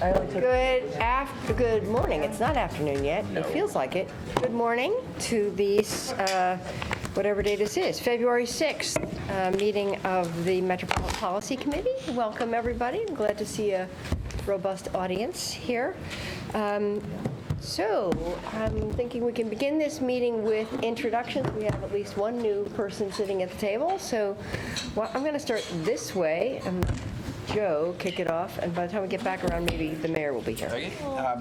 Good morning. It's not afternoon yet. No. It feels like it. Good morning to these, whatever day this is, February 6th meeting of the Metropolitan Policy Committee. Welcome, everybody. I'm glad to see a robust audience here. So I'm thinking we can begin this meeting with introductions. We have at least one new person sitting at the table. So I'm going to start this way. Joe, kick it off, and by the time we get back around, maybe the mayor will be here.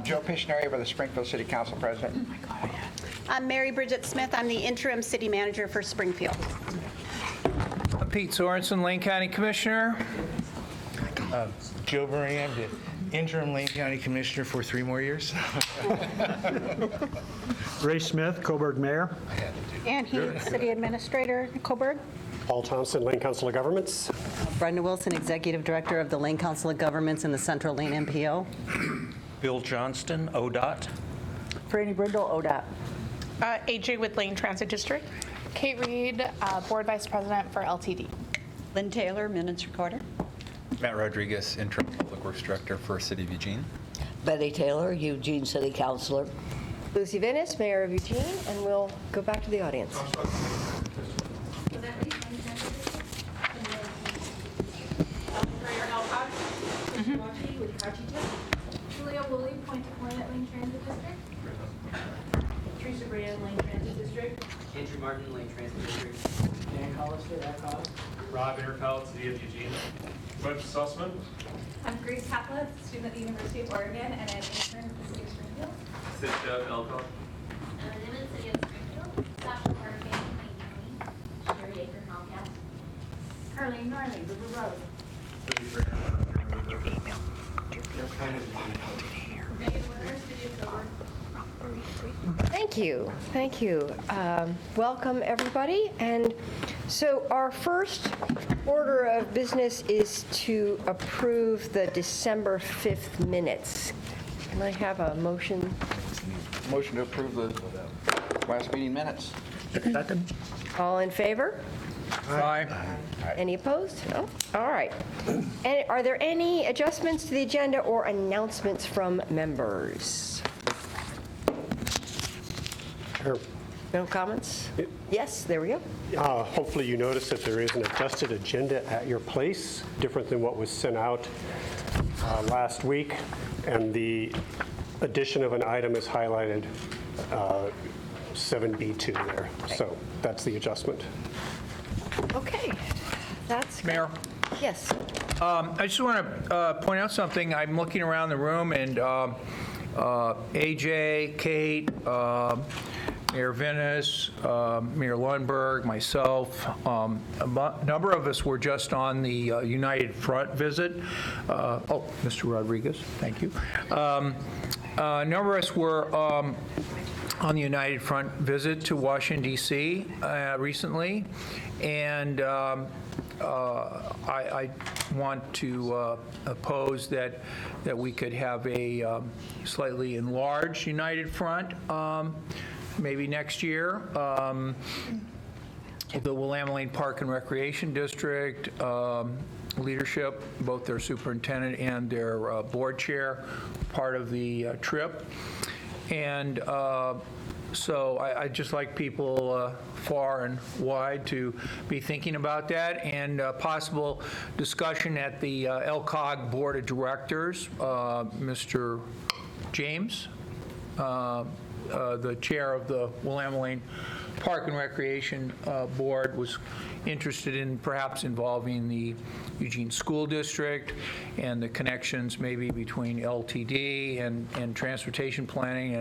Joe Pishneri, the Springfield City Council President. I'm Mary Bridget Smith. I'm the interim city manager for Springfield. I'm Pete Sorensen, Lane County Commissioner. Joe Moran, the interim Lane County Commissioner for 3 more years. Ray Smith, Coburg Mayor. Ann Heath, City Administrator, Coburg. Paul Thompson, Lane Council of Governments. Brenda Wilson, Executive Director of the Lane Council of Governments and the Central Lane MPO. Bill Johnston, ODOT. Franny Brindle, ODOT. AJ with Lane Transit District. Kate Reed, Board Vice President for LTD. Lynn Taylor, Minutes Recorder. Matt Rodriguez, Interim Public Works Director for City of Eugene. Betty Taylor, Eugene City Councilor. Lucy Venice, Mayor of Eugene, and we'll go back to the audience. Julia Woolley, Point to Point at Lane Transit District. Teresa Brand, Lane Transit District. Andrew Martin, Lane Transit District. Dan Hollister, Ecos. Rob Interfeld, City of Eugene. Butch Sussman. I'm Grace Kaplan, student at the University of Oregon, and an intern at the City of Springfield. Sid Dev Elko. I'm in the City of Springfield. Sasha Hurricane, Lane County. Sherry Aker, Comcast. Carlene Riley, River Road. Thank you. Thank you. Welcome, everybody. And so our first order of business is to approve the December 5th minutes. Can I have a motion? Motion to approve the last meeting minutes. Second. All in favor? Aye. Any opposed? No? All right. And are there any adjustments to the agenda or announcements from members? Sure. No comments? Yes, there we go. Hopefully you notice that there is an adjusted agenda at your place, different than what was sent out last week. And the addition of an item is highlighted 7B2 there. So that's the adjustment. Okay. That's good. Mayor. Yes. I just want to point out something. I'm looking around the room, and AJ, Kate, Mayor Venice, Mayor Lundberg, myself, a number of us were just on the United Front visit. Mr. Rodriguez, thank you. A number of us were on the United Front visit to Washington, D.C. Recently, and I want to oppose that we could have a slightly enlarged United Front maybe next year. The Willamette Lane Park and Recreation District leadership, both their superintendent and their board chair, part of the trip. And so I'd just like people far and wide to be thinking about that, and possible discussion at the LCOG Board of Directors. Mr. James, the chair of the Willamette Lane Park and Recreation Board, was interested in perhaps involving the Eugene School District and the connections maybe between LTD and transportation planning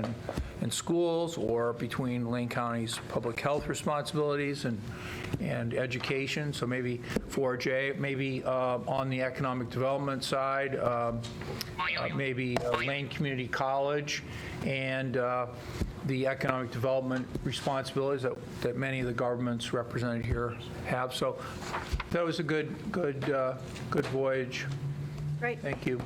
and schools, or between Lane County's public health responsibilities and education. So maybe 4J, maybe on the economic development side, maybe Lane Community College, and the economic development responsibilities that many of the governments represented here have. So that was a good voyage. Great. Thank you.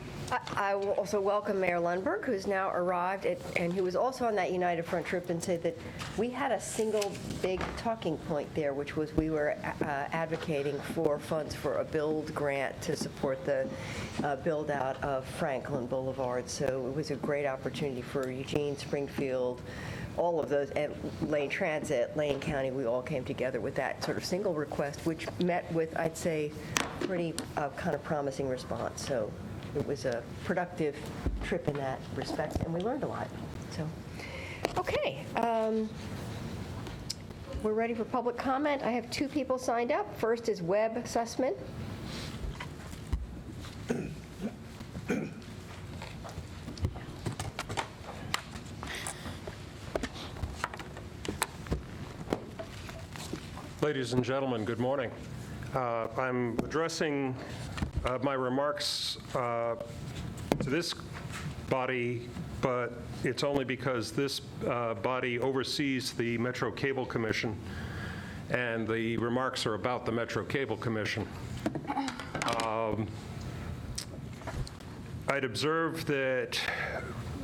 I will also welcome Mayor Lundberg, who's now arrived, and who was also on that United Front trip, and say that we had a single big talking point there, which was we were advocating for funds for a build grant to support the build-out of Franklin Boulevard. So it was a great opportunity for Eugene, Springfield, all of those, and Lane Transit, Lane County. We all came together with that sort of single request, which met with, I'd say, pretty kind of promising response. So it was a productive trip in that respect, and we learned a lot. So, okay. We're ready for public comment. I have 2 people signed up. First is Webb Sussman. Ladies and gentlemen, good morning. I'm addressing my remarks to this body, but it's only because this body oversees the Metro Cable Commission, and the remarks are about the Metro Cable Commission. I'd observed that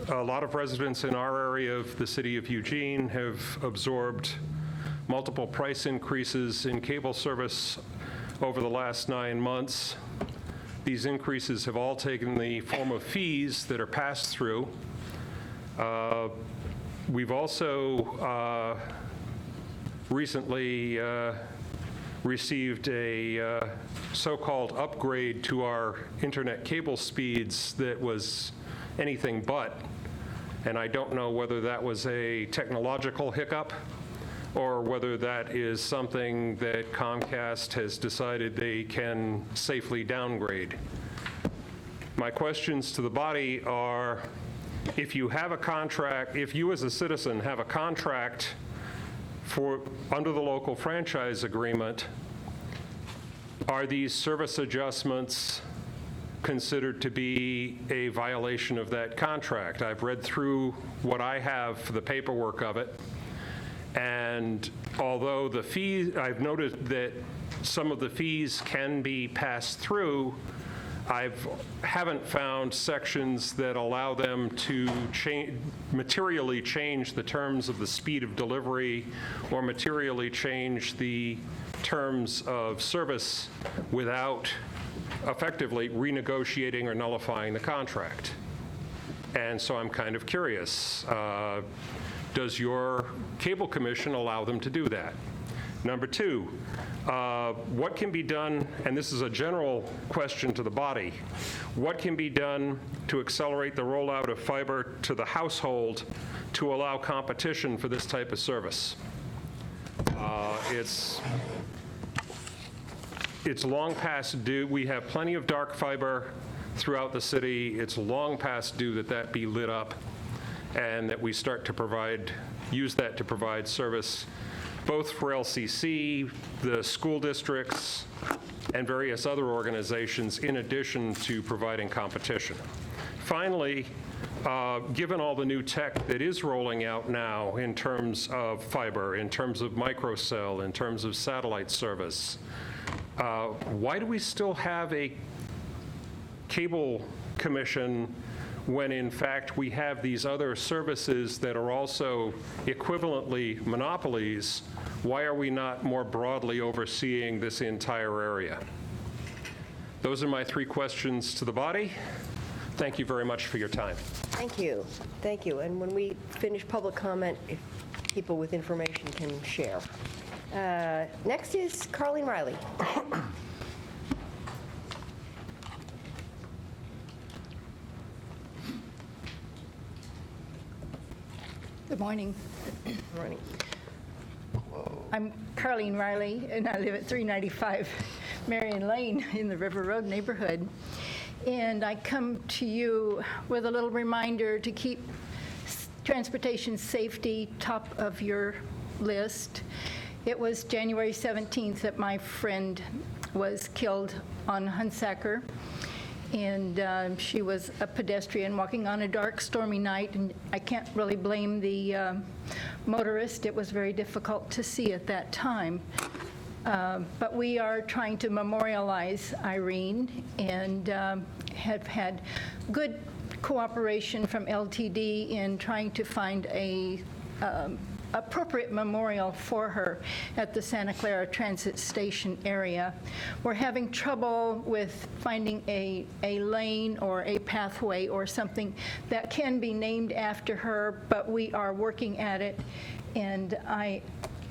a lot of residents in our area of the city of Eugene have absorbed multiple price increases in cable service over the last 9 months. These increases have all taken the form of fees that are passed through. We've also recently received a so-called upgrade to our internet cable speeds that was anything but, and I don't know whether that was a technological hiccup or whether that is something that Comcast has decided they can safely downgrade. My questions to the body are, if you have a contract, if you as a citizen have a contract under the local franchise agreement, are these service adjustments considered to be a violation of that contract? I've read through what I have for the paperwork of it, and although the fees, I've noted that some of the fees can be passed through, I haven't found sections that allow them to materially change the terms of the speed of delivery or materially change the terms of service without effectively renegotiating or nullifying the contract. And so I'm kind of curious. Does your cable commission allow them to do that? Number 2, what can be done, and this is a general question to the body, what can be done to accelerate the rollout of fiber to the household to allow competition for this type of service? It's long past due. We have plenty of dark fiber throughout the city. It's long past due that that be lit up and that we start to use that to provide service both for LCC, the school districts, and various other organizations, in addition to providing competition. Finally, given all the new tech that is rolling out now in terms of fiber, in terms of microcell, in terms of satellite service, why do we still have a cable commission when in fact we have these other services that are also equivalently monopolies? Why are we not more broadly overseeing this entire area? Those are my 3 questions to the body. Thank you very much for your time. Thank you. Thank you. And when we finish public comment, if people with information can share. Next is Carlene Riley. Good morning. Good morning. I'm Carlene Riley, and I live at 395 Marion Lane in the River Road neighborhood. And I come to you with a little reminder to keep transportation safety top of your list. It was January 17th that my friend was killed on Hunsaker. And she was a pedestrian walking on a dark, stormy night, and I can't really blame the motorist. It was very difficult to see at that time. But we are trying to memorialize Irene and have had good cooperation from LTD in trying to find a appropriate memorial for her at the Santa Clara Transit Station area. We're having trouble with finding a lane or a pathway or something that can be named after her, but we are working at it, and I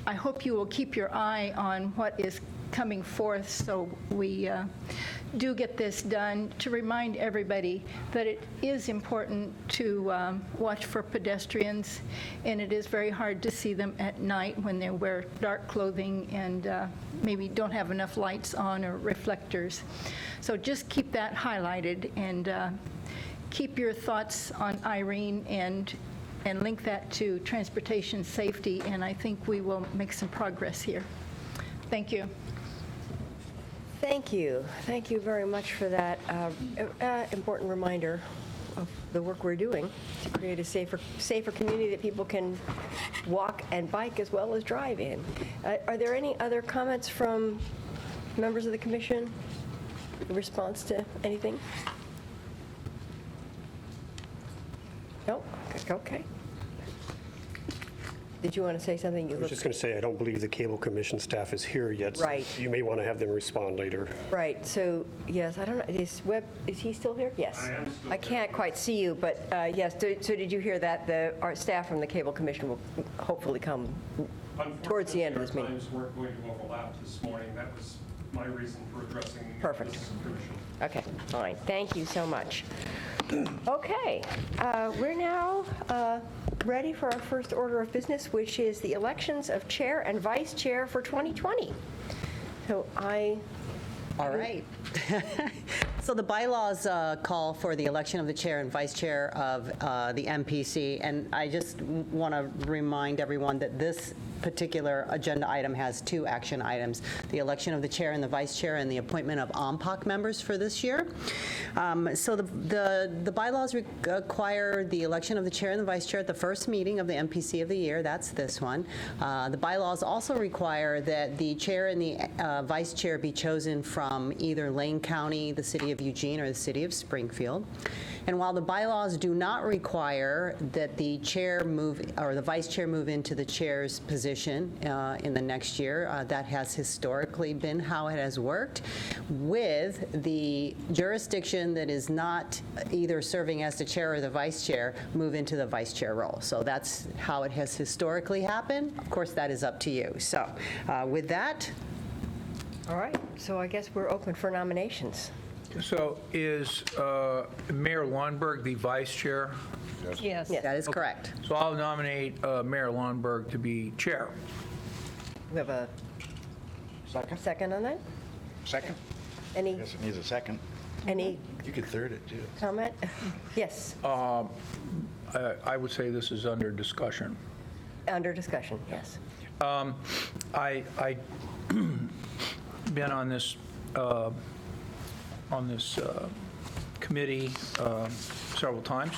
hope you will keep your eye on what is coming forth so we do get this done, to remind everybody that it is important to watch for pedestrians, and it is very hard to see them at night when they wear dark clothing and maybe don't have enough lights on or reflectors. So just keep that highlighted, and keep your thoughts on Irene and link that to transportation safety, and I think we will make some progress here. Thank you. Thank you. Thank you very much for that important reminder of the work we're doing to create a safer community that people can walk and bike as well as drive in. Are there any other comments from members of the commission in response to anything? No? Okay. Did you want to say something? I was just going to say, I don't believe the Cable Commission staff is here yet. so Right. You may want to have them respond later. Right, so, yes, I don't know, is he still here? Yes. I am still I can't quite see you, but yes, so did you hear that? Our staff from the Cable Commission will hopefully come towards the end of this meeting. Times weren't going to overlap this morning. That was my reason for addressing Perfect. this commission. Okay, fine, thank you so much. Okay, we're now ready for our first order of business, which is the elections of chair and vice chair for 2020. So All right. So the bylaws call for the election of the chair and vice chair of the MPC, and I just want to remind everyone that this particular agenda item has two action items: the election of the chair and the vice chair, and the appointment of OMPOC members for this year. So the bylaws require the election of the chair and the vice chair at the first meeting of the MPC of the year. That's this one. The bylaws also require that the chair and the vice chair be chosen from either Lane County, the city of Eugene, or the city of Springfield. And while the bylaws do not require that the chair move or the vice chair move into the chair's position in the next year, that has historically been how it has worked, with the jurisdiction that is not either serving as the chair or the vice chair move into the vice chair role. So that's how it has historically happened. Of course, that is up to you. So with that. all right, so I guess we're open for nominations. So is Mayor Lundberg the vice chair? Yes. That is correct. So I'll nominate Mayor Lundberg to be chair. We have a second on that? Second? Any, Yes, it needs a second. any You could third it, too. comment? Yes, I would say this is under discussion. under discussion, yes. I been on this committee several times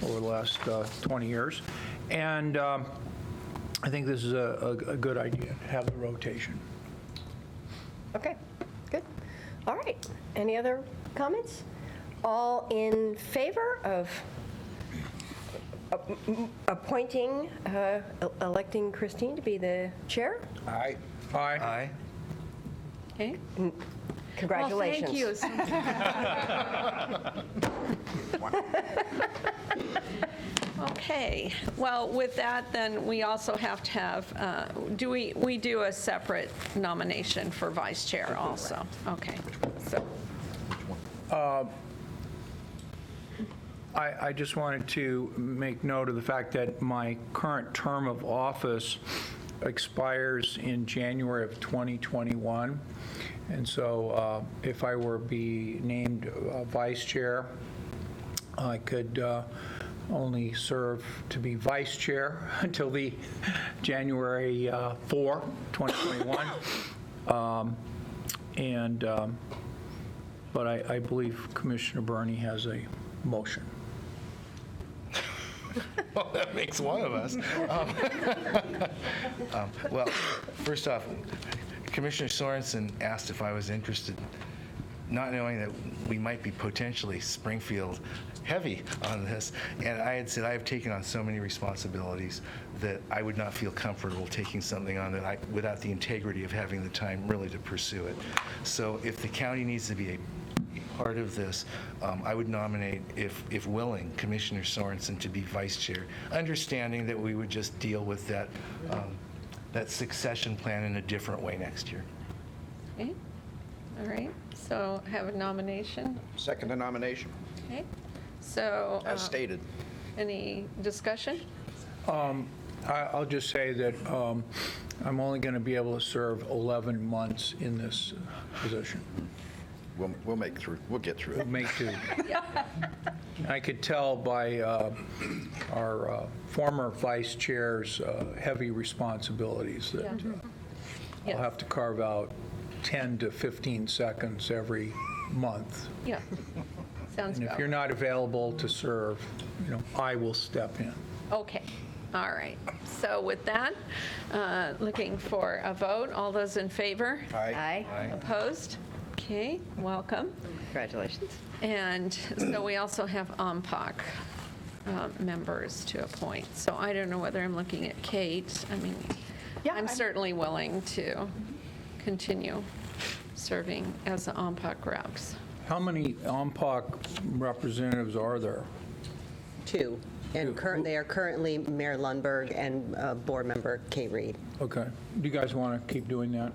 over the last 20 years, and I think this is a good idea to have the rotation. Okay, good. All right, any other comments? All in favor of appointing, electing Christine to be the chair? Aye. Aye. Okay. Congratulations. Well, thank you. Okay, well, with that, then we also have to have, we do a separate nomination for vice chair also? Okay. So I just wanted to make note of the fact that my current term of office expires in January of 2021. And so if I were be named vice chair, I could only serve to be vice chair until the January 4, 2021. But I believe Commissioner Burney has a motion. Well, that makes one of us. Well, first off, Commissioner Sorensen asked if I was interested, not knowing that we might be potentially Springfield heavy on this. And I had said I have taken on so many responsibilities that I would not feel comfortable taking something on that without the integrity of having the time really to pursue it. So if the county needs to be a part of this, I would nominate, if willing, Commissioner Sorensen to be vice chair, understanding that we would just deal with that succession plan in a different way next year. Okay, all right, so have a nomination. Second the nomination, Okay, so. as stated. Any discussion? I'll just say that I'm only going to be able to serve 11 months in this position. We'll make through. We'll get through We'll it. make two. I could tell by our former vice chair's heavy responsibilities that I'll have to carve out 10 to 15 seconds every month. Yeah, sounds And if about you're not available to serve, I will step in. Okay, all right. So with that, looking for a vote. All those in favor? Aye. Opposed? Okay, welcome. Congratulations. And so we also have OMPOC members to appoint. So I don't know whether I'm looking at Kate. I mean, I'm certainly willing to continue serving as the OMPOC reps. How many OMPOC representatives are there? 2. And they are currently Mayor Lundberg and board member Kate Reed. Okay. Do you guys want to keep doing that?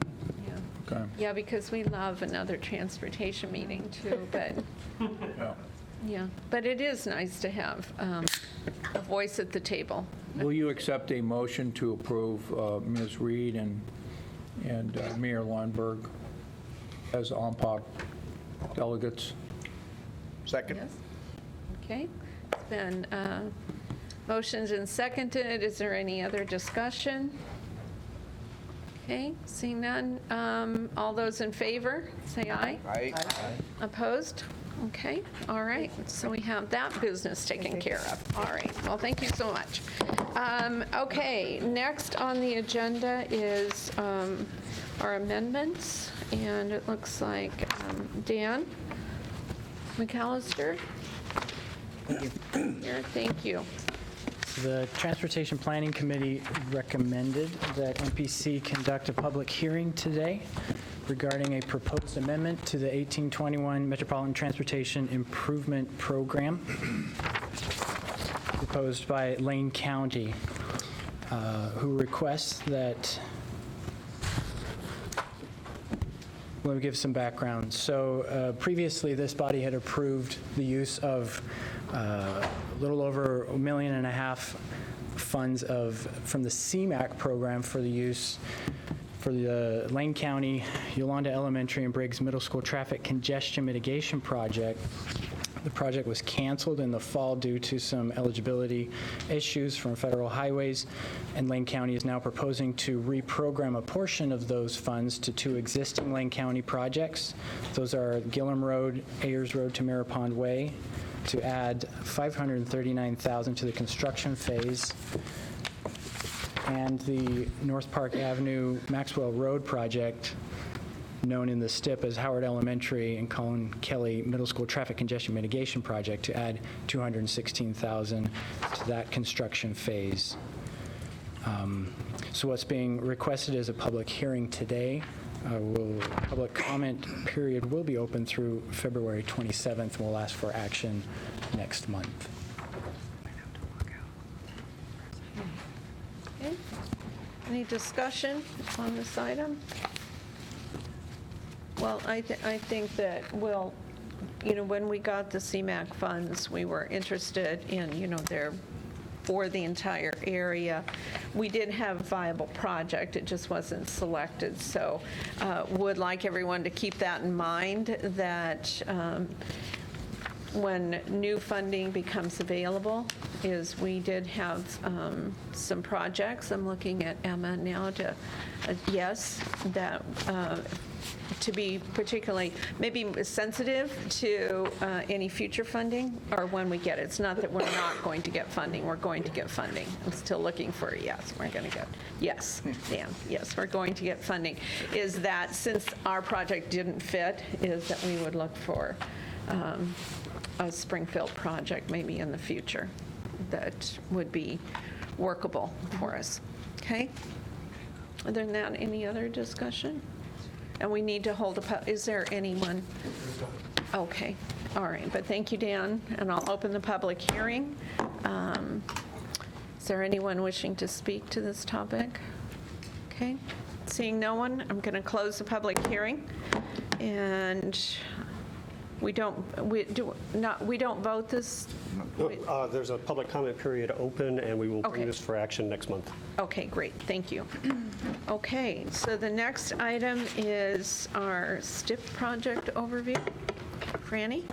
Yeah. Okay. Yeah, because we love another transportation meeting too, but, yeah. But it is nice to have a voice at the table. Will you accept a motion to approve Ms. Reed and Mayor Lundberg as OMPOC delegates? Second. Yes. Okay. It's been motions and seconded. Is there any other discussion? Okay, seeing none. All those in favor, say aye. Aye. Opposed? Okay, all right. So we have that business taken care of. All right, well, thank you so much. Okay, next on the agenda is our amendments, and it looks like Dan McAllister. Here, thank you. The Transportation Planning Committee recommended that MPC conduct a public hearing today regarding a proposed amendment to the 1821 Metropolitan Transportation Improvement Program proposed by Lane County, who requests that. Let me give some background. So previously, this body had approved the use of a little over $1.5 million funds from the CMAQ program for the use for the Lane County, Yolanda Elementary, and Briggs Middle School traffic congestion mitigation project. The project was canceled in the fall due to some eligibility issues from federal highways, and Lane County is now proposing to reprogram a portion of those funds to 2 existing Lane County projects. Those are Gilliam Road, Ayers Road to Mirror Pond Way, to add $539,000 to the construction phase, and the North Park Avenue Maxwell Road project, known in the STIP as Howard Elementary and Colin Kelly Middle School Traffic Congestion Mitigation Project, to add $216,000 to that construction phase. So what's being requested is a public hearing today. Public comment period will be open through February 27th, and we'll ask for action next month. Okay. Any discussion on this item? Well, I think that we'll, when we got the CMAQ funds, we were interested in, they're for the entire area. We did have a viable project, it just wasn't selected. So would like everyone to keep that in mind, that when new funding becomes available, is we did have some projects. I'm looking at Emma now to, yes, that to be particularly, maybe sensitive to any future funding or when we get it. It's not that we're not going to get funding, we're going to get funding. I'm still looking for a yes, we're going to get, yes, Dan, yes, we're going to get funding. Is that since our project didn't fit, is that we would look for a Springfield project maybe in the future that would be workable for us. Okay? Other than that, any other discussion? And we need to hold is there anyone? Okay, all right, but thank you, Dan, and I'll open the public hearing. Is there anyone wishing to speak to this topic? Okay, seeing no one, I'm going to close the public hearing, and we don't vote this? There's a public comment period open, and we will bring this for action next month. Okay, great, thank you. Okay, so the next item is our STIP project overview. Franny?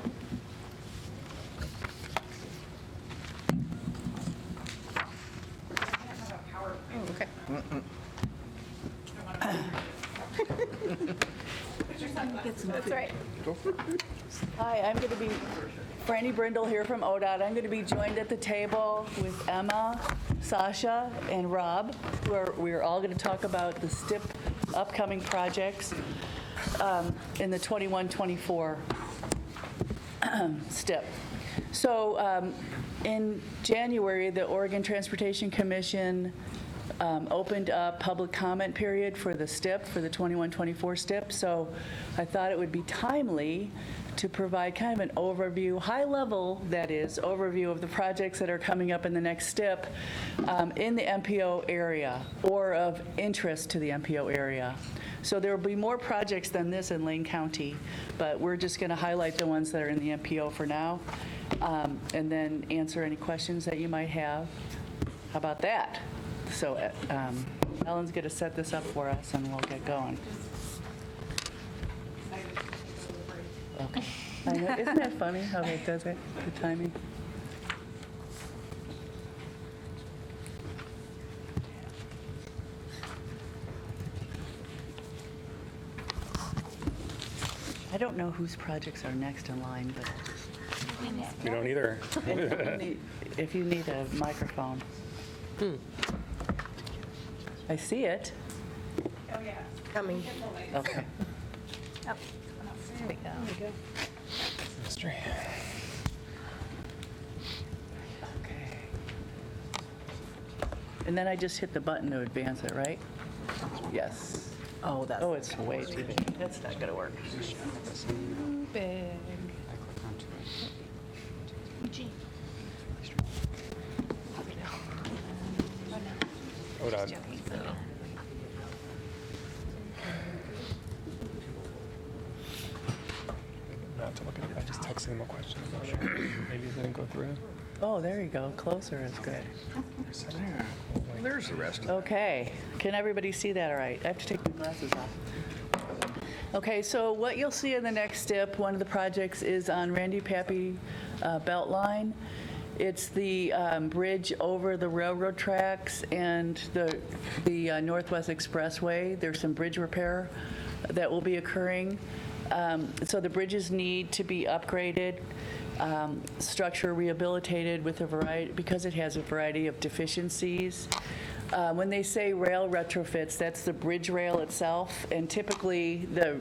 Okay. That's right. Hi, I'm going to be Franny Brindle here from ODOT. I'm going to be joined at the table with Emma, Sasha, and Rob. We're all going to talk about the STIP upcoming projects in the 21-24 STIP. So in January, the Oregon Transportation Commission opened up public comment period for the STIP, for the 21-24 STIP. So I thought it would be timely to provide kind of an overview, high level, that is, overview of the projects that are coming up in the next STIP in the MPO area or of interest to the MPO area. So there will be more projects than this in Lane County, but we're just going to highlight the ones that are in the MPO for now, and then answer any questions that you might have. How about that? So Ellen's going to set this up for us, and we'll get going. Okay. I know, isn't that funny how it does it, the timing? I don't know whose projects are next in line, but We don't either. if you need a microphone. I see it. Oh, yeah. Coming. Okay. There we go. Mystery. Okay. And then I just hit the button to advance it, right? Yes. Oh, that's. Oh, it's way too big. That's not going to work. Big. Eugene. ODOT. Not to look at it, I just texted him a question about it. Maybe it didn't go through. Oh, there you go. Closer is good. There's the rest. Okay. Can everybody see that all right? I have to take my glasses off. Okay, so what you'll see in the next STIP, one of the projects is on Randy Pappy Beltline. It's the bridge over the railroad tracks and the Northwest Expressway. There's some bridge repair that will be occurring. So the bridges need to be upgraded, structure rehabilitated with a variety, because it has a variety of deficiencies. When they say rail retrofits, that's the bridge rail itself, and typically the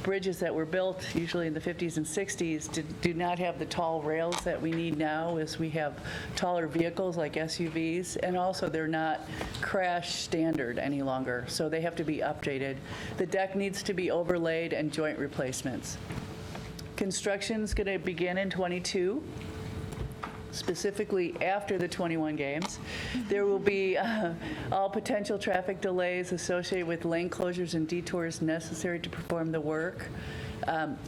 bridges that were built, usually in the 50s and 60s, do not have the tall rails that we need now, as we have taller vehicles like SUVs, and also they're not crash standard any longer, so they have to be updated. The deck needs to be overlaid and joint replacements. Construction's going to begin in '22. Specifically after the 21 games. There will be all potential traffic delays associated with lane closures and detours necessary to perform the work.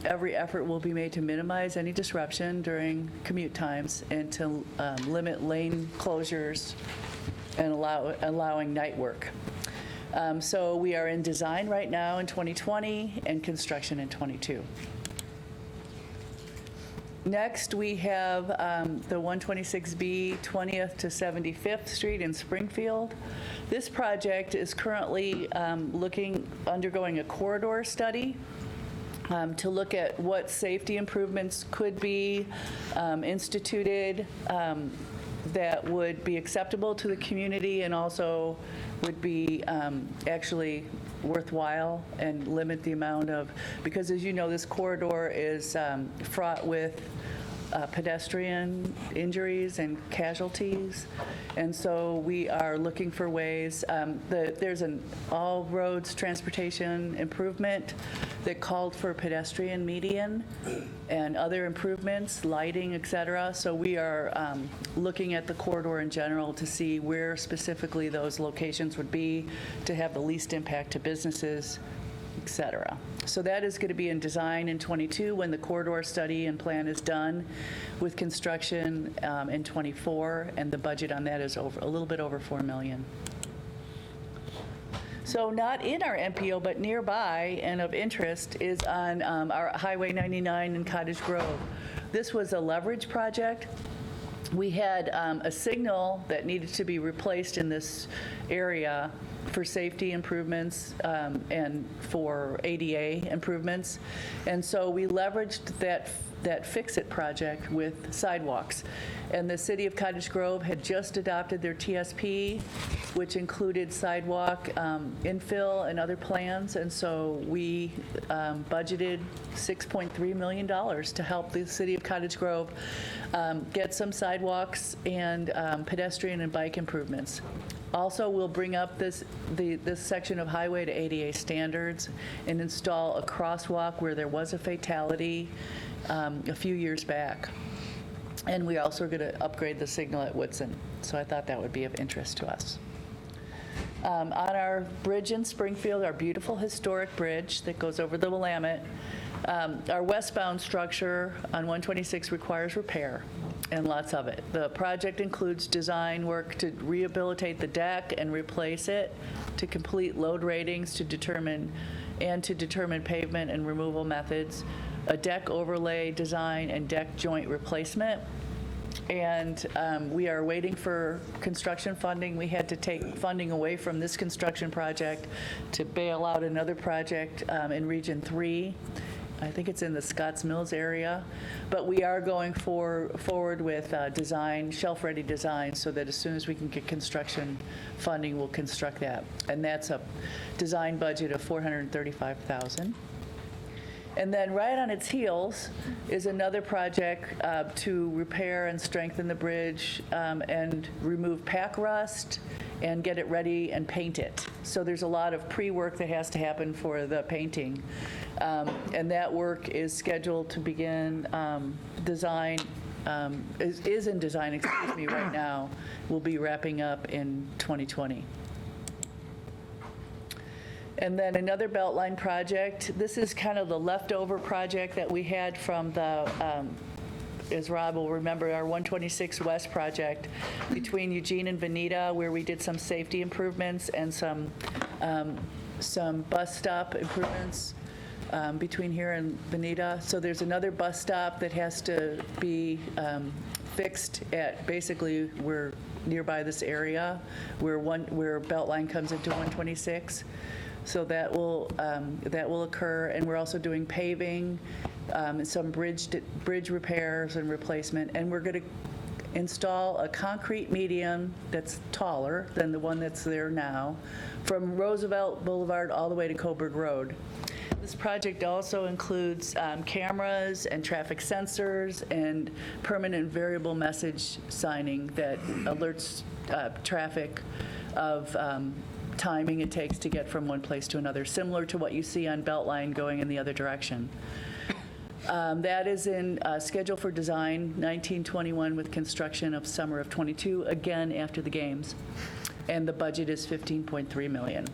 Every effort will be made to minimize any disruption during commute times and to limit lane closures and allowing night work. So we are in design right now in 2020 and construction in '22. Next, we have the 126B 20th to 75th Street in Springfield. This project is currently undergoing a corridor study. to look at what safety improvements could be instituted that would be acceptable to the community and also would be actually worthwhile and limit the amount of, because as you know, this corridor is fraught with pedestrian injuries and casualties. And so we are looking for ways. There's an all roads transportation improvement that called for pedestrian median and other improvements, lighting, et cetera. So we are looking at the corridor in general to see where specifically those locations would be to have the least impact to businesses, et cetera. So that is going to be in design in '22 when the corridor study and plan is done, with construction in '24, and the budget on that is a little bit over $4 million. So not in our MPO, but nearby and of interest is on our Highway 99 in Cottage Grove. This was a leverage project. We had a signal that needed to be replaced in this area for safety improvements and for ADA improvements. And so we leveraged that Fix-It project with sidewalks. And the city of Cottage Grove had just adopted their TSP, which included sidewalk infill and other plans. And so we budgeted $6.3 million to help the city of Cottage Grove get some sidewalks and pedestrian and bike improvements. Also, we'll bring up this section of highway to ADA standards and install a crosswalk where there was a fatality a few years back. And we also are going to upgrade the signal at Woodson. So I thought that would be of interest to us. On our bridge in Springfield, our beautiful historic bridge that goes over the Willamette, our westbound structure on 126 requires repair, and lots of it. The project includes design work to rehabilitate the deck and replace it, to complete load ratings to determine pavement and removal methods, a deck overlay design and deck joint replacement. And we are waiting for construction funding. We had to take funding away from this construction project to bail out another project in Region 3. I think it's in the Scotts Mills area. But we are going forward with design, shelf-ready design, so that as soon as we can get construction funding, we'll construct that. And that's a design budget of $435,000. And then right on its heels is another project to repair and strengthen the bridge and remove pack rust and get it ready and paint it. So there's a lot of pre-work that has to happen for the painting. And that work is scheduled to begin design, is in design, excuse me, right now. We'll be wrapping up in 2020. And then another Beltline project. This is kind of the leftover project that we had from the, as Rob will remember, our 126 West project between Eugene and Veneta, where we did some safety improvements and some bus stop improvements between here and Veneta. So there's another bus stop that has to be fixed at, basically, we're nearby this area where Beltline comes into 126. So that will occur, and we're also doing paving, some bridge repairs and replacement, and we're going to install a concrete median that's taller than the one that's there now, from Roosevelt Boulevard all the way to Coburg Road. This project also includes cameras and traffic sensors and permanent variable message signing that alerts traffic of timing it takes to get from one place to another, similar to what you see on Beltline going in the other direction. That is in schedule for design 1921 with construction of summer of 22, again after the games. And the budget is $15.3 million.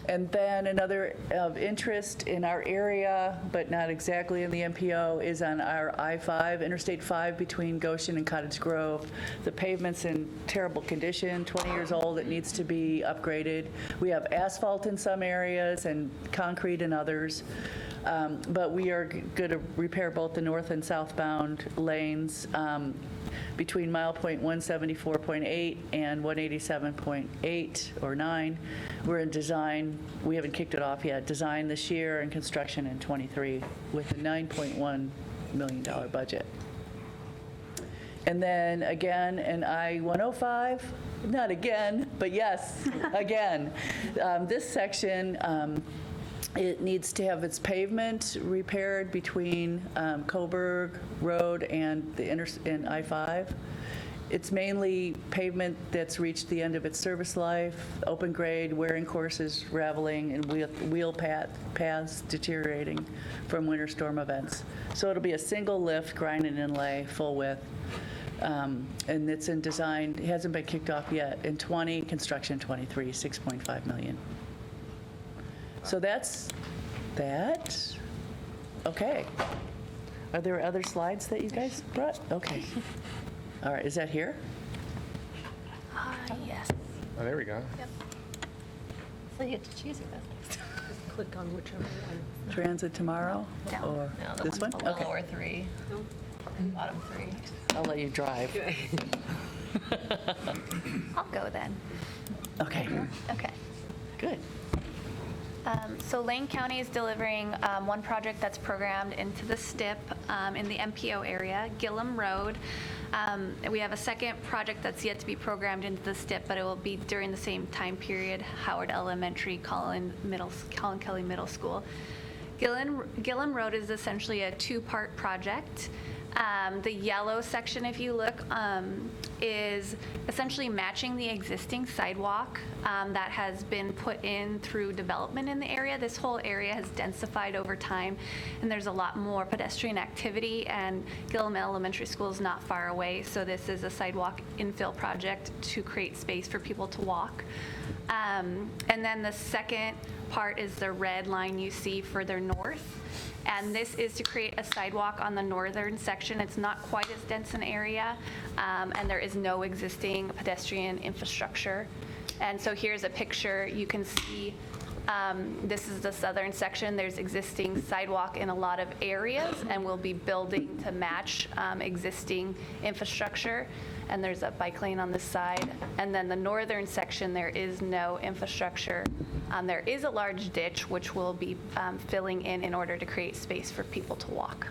And then another of interest in our area, but not exactly in the MPO, is on our I-5, Interstate 5 between Goshen and Cottage Grove. The pavement's in terrible condition, 20 years old. It needs to be upgraded. We have asphalt in some areas and concrete in others. But we are going to repair both the north and southbound lanes between mile point 174.8 and 187.8 or 9. We're in design, we haven't kicked it off yet, design this year and construction in '23 with a $9.1 million budget. And then again, in I-105, not again, but yes, again. This section, it needs to have its pavement repaired between Coburg Road and and I-5. It's mainly pavement that's reached the end of its service life, open grade, wearing courses, raveling, and wheel paths deteriorating from winter storm events. So it'll be a single lift, grind and inlay, full width. And it's in design, it hasn't been kicked off yet. In '20, construction '23, $6.5 million. So that's that. Okay. Are there other slides that you guys brought? Okay. All right, is that here? Yes. Oh, there we go. Yep. So you get to choose it. Just click on whichever one. Transit tomorrow? Down. Or No, the this one? one's below Okay. or 3. Bottom 3. I'll let you drive. I'll go then. Okay. Okay. Good. So Lane County is delivering one project that's programmed into the STIP in the MPO area, Gilliam Road. We have a second project that's yet to be programmed into the STIP, but it will be during the same time period, Howard Elementary, Colin Kelly Middle School. Gilliam Road is essentially a two-part project. The yellow section, if you look, is essentially matching the existing sidewalk that has been put in through development in the area. This whole area has densified over time, and there's a lot more pedestrian activity, and Gilliam Elementary School is not far away, so this is a sidewalk infill project to create space for people to walk. And then the second part is the red line you see further north. And this is to create a sidewalk on the northern section. It's not quite as dense an area, and there is no existing pedestrian infrastructure. And so here's a picture. You can see this is the southern section. There's existing sidewalk in a lot of areas, and we'll be building to match existing infrastructure. And there's a bike lane on this side. And then the northern section, there is no infrastructure. There is a large ditch, which we'll be filling in order to create space for people to walk.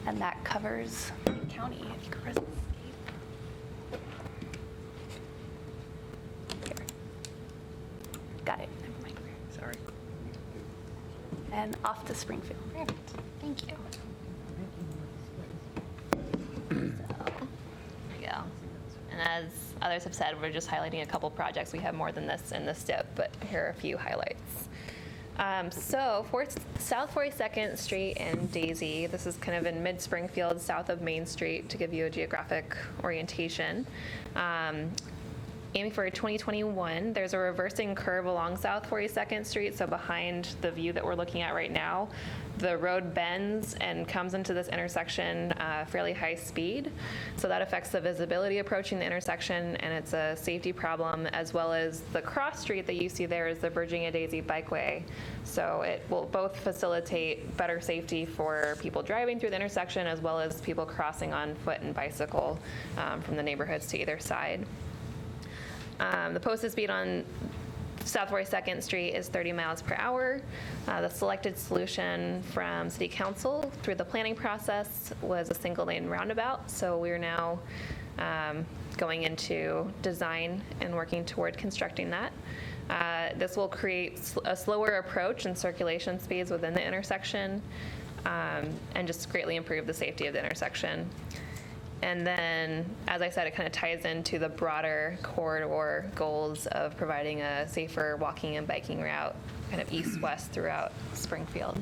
And that covers the county. If you could press escape. Here. Got it. Never mind. Sorry. And off to Springfield. Perfect. Thank you. Go. And as others have said, we're just highlighting a couple projects. We have more than this in the STIP, but here are a few highlights. So South 42nd Street and Daisy, this is kind of in mid-Springfield, south of Main Street, to give you a geographic orientation. Aiming for 2021, there's a reversing curve along South 42nd Street, so behind the view that we're looking at right now, the road bends and comes into this intersection fairly high speed. So that affects the visibility approaching the intersection, and it's a safety problem, as well as the cross street that you see there is the Virginia Daisy Bikeway. So it will both facilitate better safety for people driving through the intersection, as well as people crossing on foot and bicycle from the neighborhoods to either side. The posted speed on South 42nd Street is 30 miles per hour. The selected solution from City Council through the planning process was a single lane roundabout. So we're now going into design and working toward constructing that. This will create a slower approach and circulation speeds within the intersection and just greatly improve the safety of the intersection. And then, as I said, it kind of ties into the broader corridor goals of providing a safer walking and biking route, kind of east-west throughout Springfield.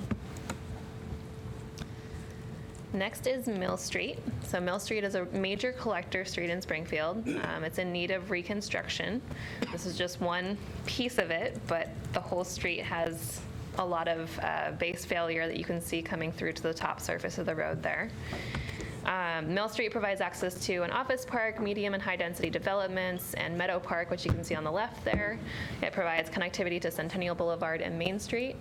Next is Mill Street. So Mill Street is a major collector street in Springfield. It's in need of reconstruction. This is just one piece of it, but the whole street has a lot of base failure that you can see coming through to the top surface of the road there. Mill Street provides access to an office park, medium and high density developments, and Meadow Park, which you can see on the left there. It provides connectivity to Centennial Boulevard and Main Street.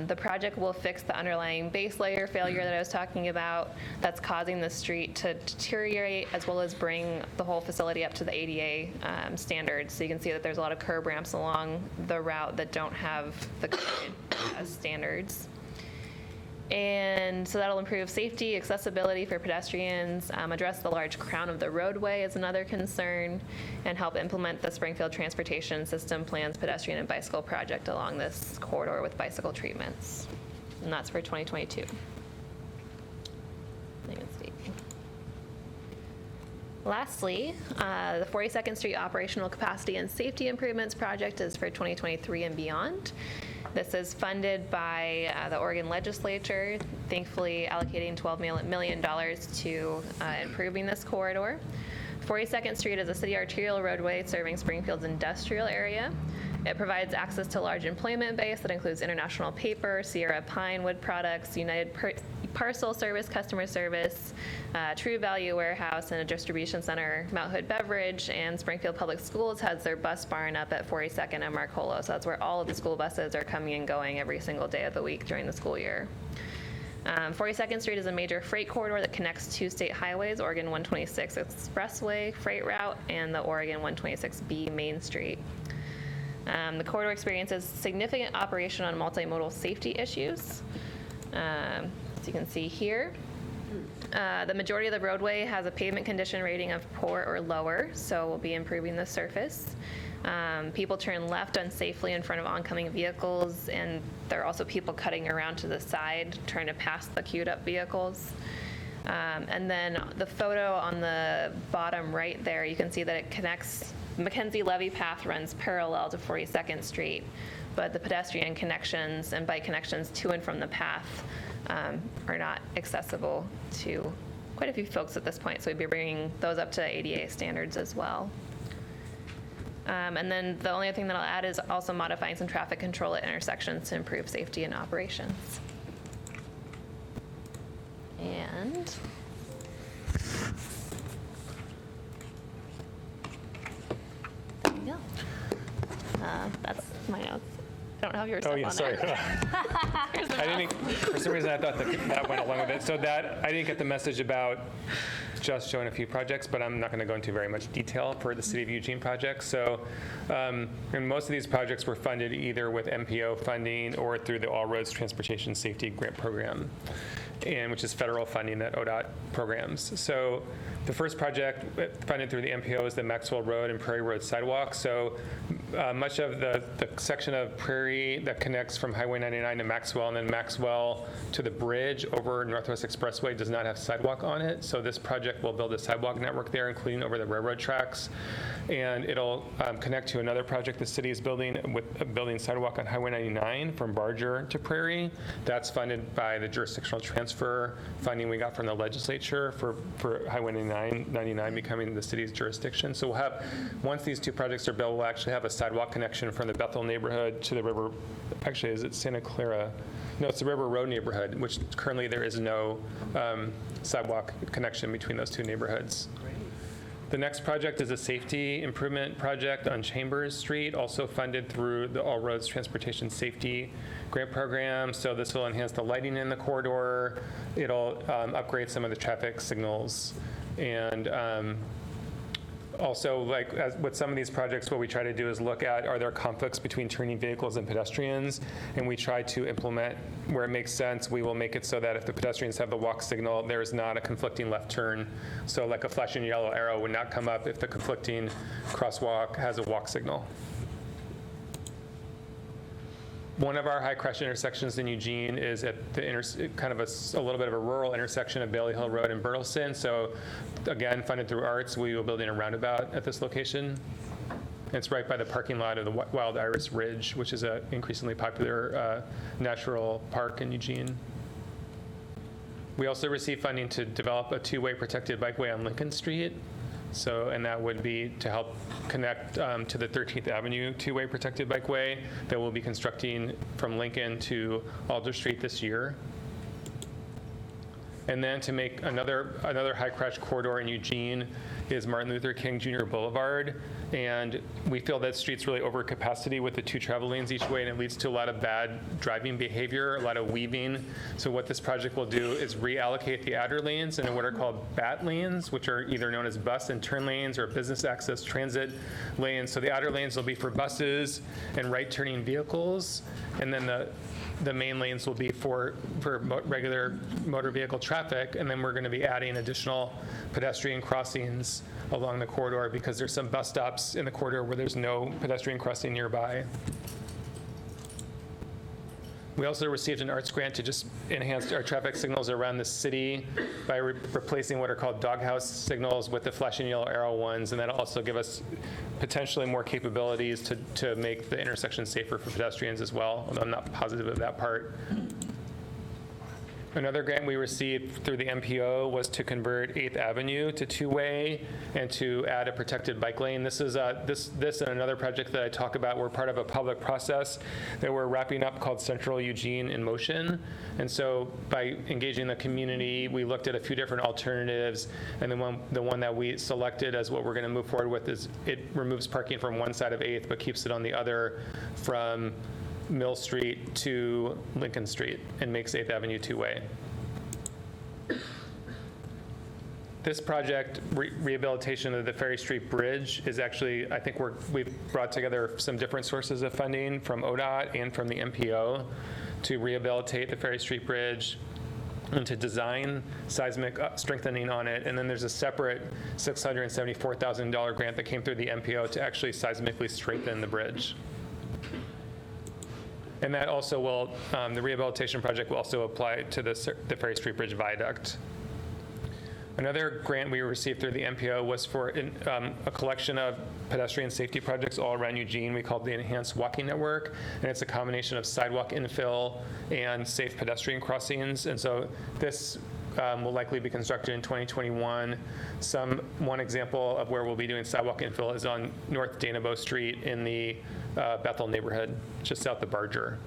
The project will fix the underlying base layer failure that I was talking about that's causing the street to deteriorate, as well as bring the whole facility up to the ADA standards. So you can see that there's a lot of curb ramps along the route that don't have the standards. And so that'll improve safety, accessibility for pedestrians, address the large crown of the roadway is another concern, and help implement the Springfield Transportation System Plan's pedestrian and bicycle project along this corridor with bicycle treatments. And that's for 2022. Let's see. Lastly, the 42nd Street Operational Capacity and Safety Improvements Project is for 2023 and beyond. This is funded by the Oregon legislature, thankfully allocating $12 million to improving this corridor. 42nd Street is a city arterial roadway serving Springfield's industrial area. It provides access to a large employment base that includes International Paper, Sierra Pine Wood Products, United Parcel Service Customer Service, True Value Warehouse, and a distribution center. Mount Hood Beverage and Springfield Public Schools has their bus barn up at 42nd and Marcolo, so that's where all of the school buses are coming and going every single day of the week during the school year. 42nd Street is a major freight corridor that connects two state highways, Oregon 126 Expressway Freight Route and the Oregon 126B Main Street. The corridor experiences significant operational and multimodal safety issues. As you can see here, the majority of the roadway has a pavement condition rating of poor or lower, so we'll be improving the surface. People turn left unsafely in front of oncoming vehicles, and there are also people cutting around to the side trying to pass the queued up vehicles. And then the photo on the bottom right there, you can see that it connects. Mackenzie Levee path runs parallel to 42nd Street, but the pedestrian connections and bike connections to and from the path are not accessible to quite a few folks at this point, so we'd be bringing those up to ADA standards as well. And then the only other thing that I'll add is also modifying some traffic control at intersections to improve safety and operations. And there you go. That's my notes. I don't have your stuff on sorry. there. I didn't. For some reason, I thought that went along with it. So that I didn't get the message about just showing a few projects, but I'm not going to go into very much detail for the City of Eugene projects. So, and most of these projects were funded either with MPO funding or through the All Roads Transportation Safety Grant Program, and which is federal funding that ODOT programs. So the first project funded through the MPO is the Maxwell Road and Prairie Road sidewalk. So much of the section of Prairie that connects from Highway 99 to Maxwell and then Maxwell to the bridge over Northwest Expressway does not have sidewalk on it. So this project will build a sidewalk network there, including over the railroad tracks. And it'll connect to another project the city is building with building sidewalk on Highway 99 from Barger to Prairie. That's funded by the jurisdictional transfer funding we got from the legislature for Highway 99 becoming the city's jurisdiction. So we'll have, once these two projects are built, we'll actually have a sidewalk connection from the Bethel neighborhood to the river. Actually, is it Santa Clara? No, it's the River Road neighborhood, which currently there is no sidewalk connection between those two neighborhoods. The next project is a safety improvement project on Chambers Street, also funded through the All Roads Transportation Safety Grant Program. So this will enhance the lighting in the corridor. It'll upgrade some of the traffic signals. And also, like with some of these projects, what we try to do is look at, are there conflicts between turning vehicles and pedestrians? And we try to implement, where it makes sense, we will make it so that if the pedestrians have the walk signal, there is not a conflicting left turn. So like a flashing yellow arrow would not come up if the conflicting crosswalk has a walk signal. One of our high crash intersections in Eugene is at the kind of a little bit of a rural intersection of Bailey Hill Road and Burleson. So again, funded through ARTS, we will build a roundabout at this location. It's right by the parking lot of the Wild Iris Ridge, which is an increasingly popular natural park in Eugene. We also received funding to develop a two-way protected bikeway on Lincoln Street. So, and that would be to help connect to the 13th Avenue two-way protected bikeway that we'll be constructing from Lincoln to Alder Street this year. And then to make another high crash corridor in Eugene is Martin Luther King Jr. Boulevard. And we feel that street's really over capacity with the 2 travel lanes each way, and it leads to a lot of bad driving behavior, a lot of weaving. So what this project will do is reallocate the outer lanes into what are called BAT lanes, which are either known as bus and turn lanes or business access transit lanes. So the outer lanes will be for buses and right-turning vehicles, and then the main lanes will be for regular motor vehicle traffic, and then we're going to be adding additional pedestrian crossings along the corridor because there's some bus stops in the corridor where there's no pedestrian crossing nearby. We also received an arts grant to just enhance our traffic signals around the city by replacing what are called doghouse signals with the flashing yellow arrow ones, and that'll also give us potentially more capabilities to make the intersection safer for pedestrians as well, although I'm not positive of that part. Another grant we received through the MPO was to convert 8th Avenue to 2-way and to add a protected bike lane. This is this and another project that I talk about. We're part of a public process that we're wrapping up called Central Eugene in Motion. And so by engaging the community, we looked at a few different alternatives, and the one that we selected as what we're going to move forward with is it removes parking from one side of 8th but keeps it on the other from Mill Street to Lincoln Street and makes 8th Avenue 2-way. This project, rehabilitation of the Ferry Street Bridge, is actually, I think we've brought together some different sources of funding from ODOT and from the MPO to rehabilitate the Ferry Street Bridge and to design seismic strengthening on it. And then there's a separate $674,000 grant that came through the MPO to actually seismically strengthen the bridge. And that also will, the rehabilitation project will also apply to the Ferry Street Bridge viaduct. Another grant we received through the MPO was for a collection of pedestrian safety projects all around Eugene. We called the Enhanced Walking Network, and it's a combination of sidewalk infill and safe pedestrian crossings. And so this will likely be constructed in 2021. One example of where we'll be doing sidewalk infill is on North Danabo Street in the Bethel neighborhood, just south of Barger.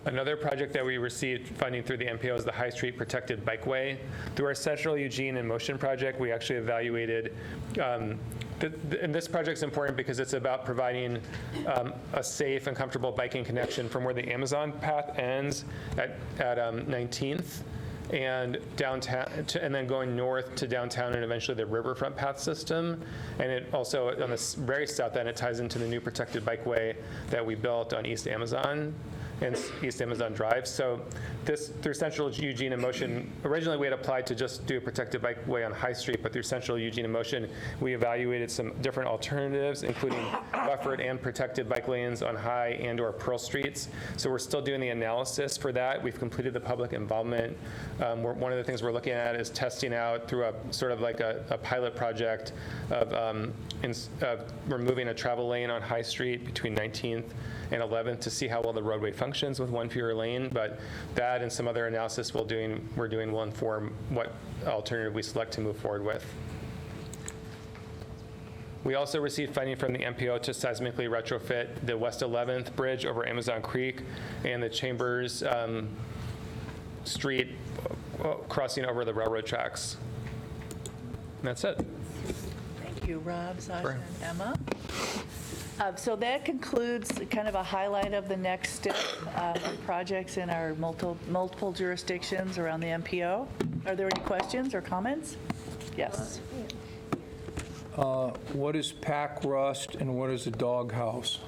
Another project that we received funding through the MPO is the High Street Protected Bikeway. Through our Central Eugene in Motion project, we actually evaluated, and this project's important because it's about providing a safe and comfortable biking connection from where the Amazon path ends at 19th and downtown, and then going north to downtown and eventually the riverfront path system. And it also, on the very south end, it ties into the new protected bikeway that we built on East Amazon and East Amazon Drive. So this, through Central Eugene in Motion, originally we had applied to just do a protected bikeway on High Street, but through Central Eugene in Motion, we evaluated some different alternatives, including buffered and protected bike lanes on High and or Pearl Streets. So we're still doing the analysis for that. We've completed the public involvement. One of the things we're looking at is testing out through a sort of like a pilot project of removing a travel lane on High Street between 19th and 11th to see how well the roadway functions with one fewer lane. But that and some other analysis we're doing will inform what alternative we select to move forward with. We also received funding from the MPO to seismically retrofit the West 11th Bridge over Amazon Creek and the Chambers Street crossing over the railroad tracks. And that's it. Thank you, Rob, Sasha, and Emma. So that concludes kind of a highlight of the next step projects in our multiple jurisdictions around the MPO. Are there any questions or comments? Yes. What is pack rust and what is a doghouse?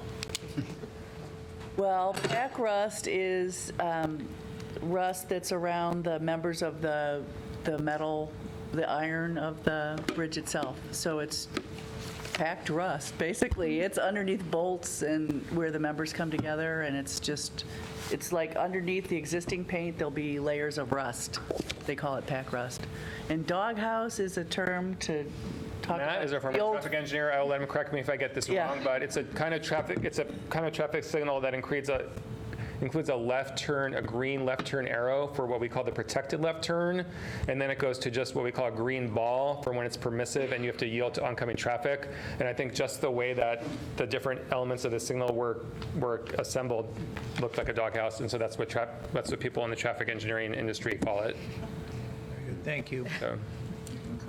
Well, pack rust is rust that's around the members of the metal, the iron of the bridge itself. So it's packed rust, basically. It's underneath bolts and where the members come together, and it's like underneath the existing paint, there'll be layers of rust. They call it pack rust. And doghouse is a term to talk about. Matt is our former traffic engineer. I will let him correct me if I get this wrong, but it's a kind of traffic signal that includes a left turn, a green left turn arrow for what we call the protected left turn, and then it goes to just what we call a green ball for when it's permissive and you have to yield to oncoming traffic. And I think just the way that the different elements of the signal were assembled looked like a doghouse, and so that's what people in the traffic engineering industry call it. Thank you. So,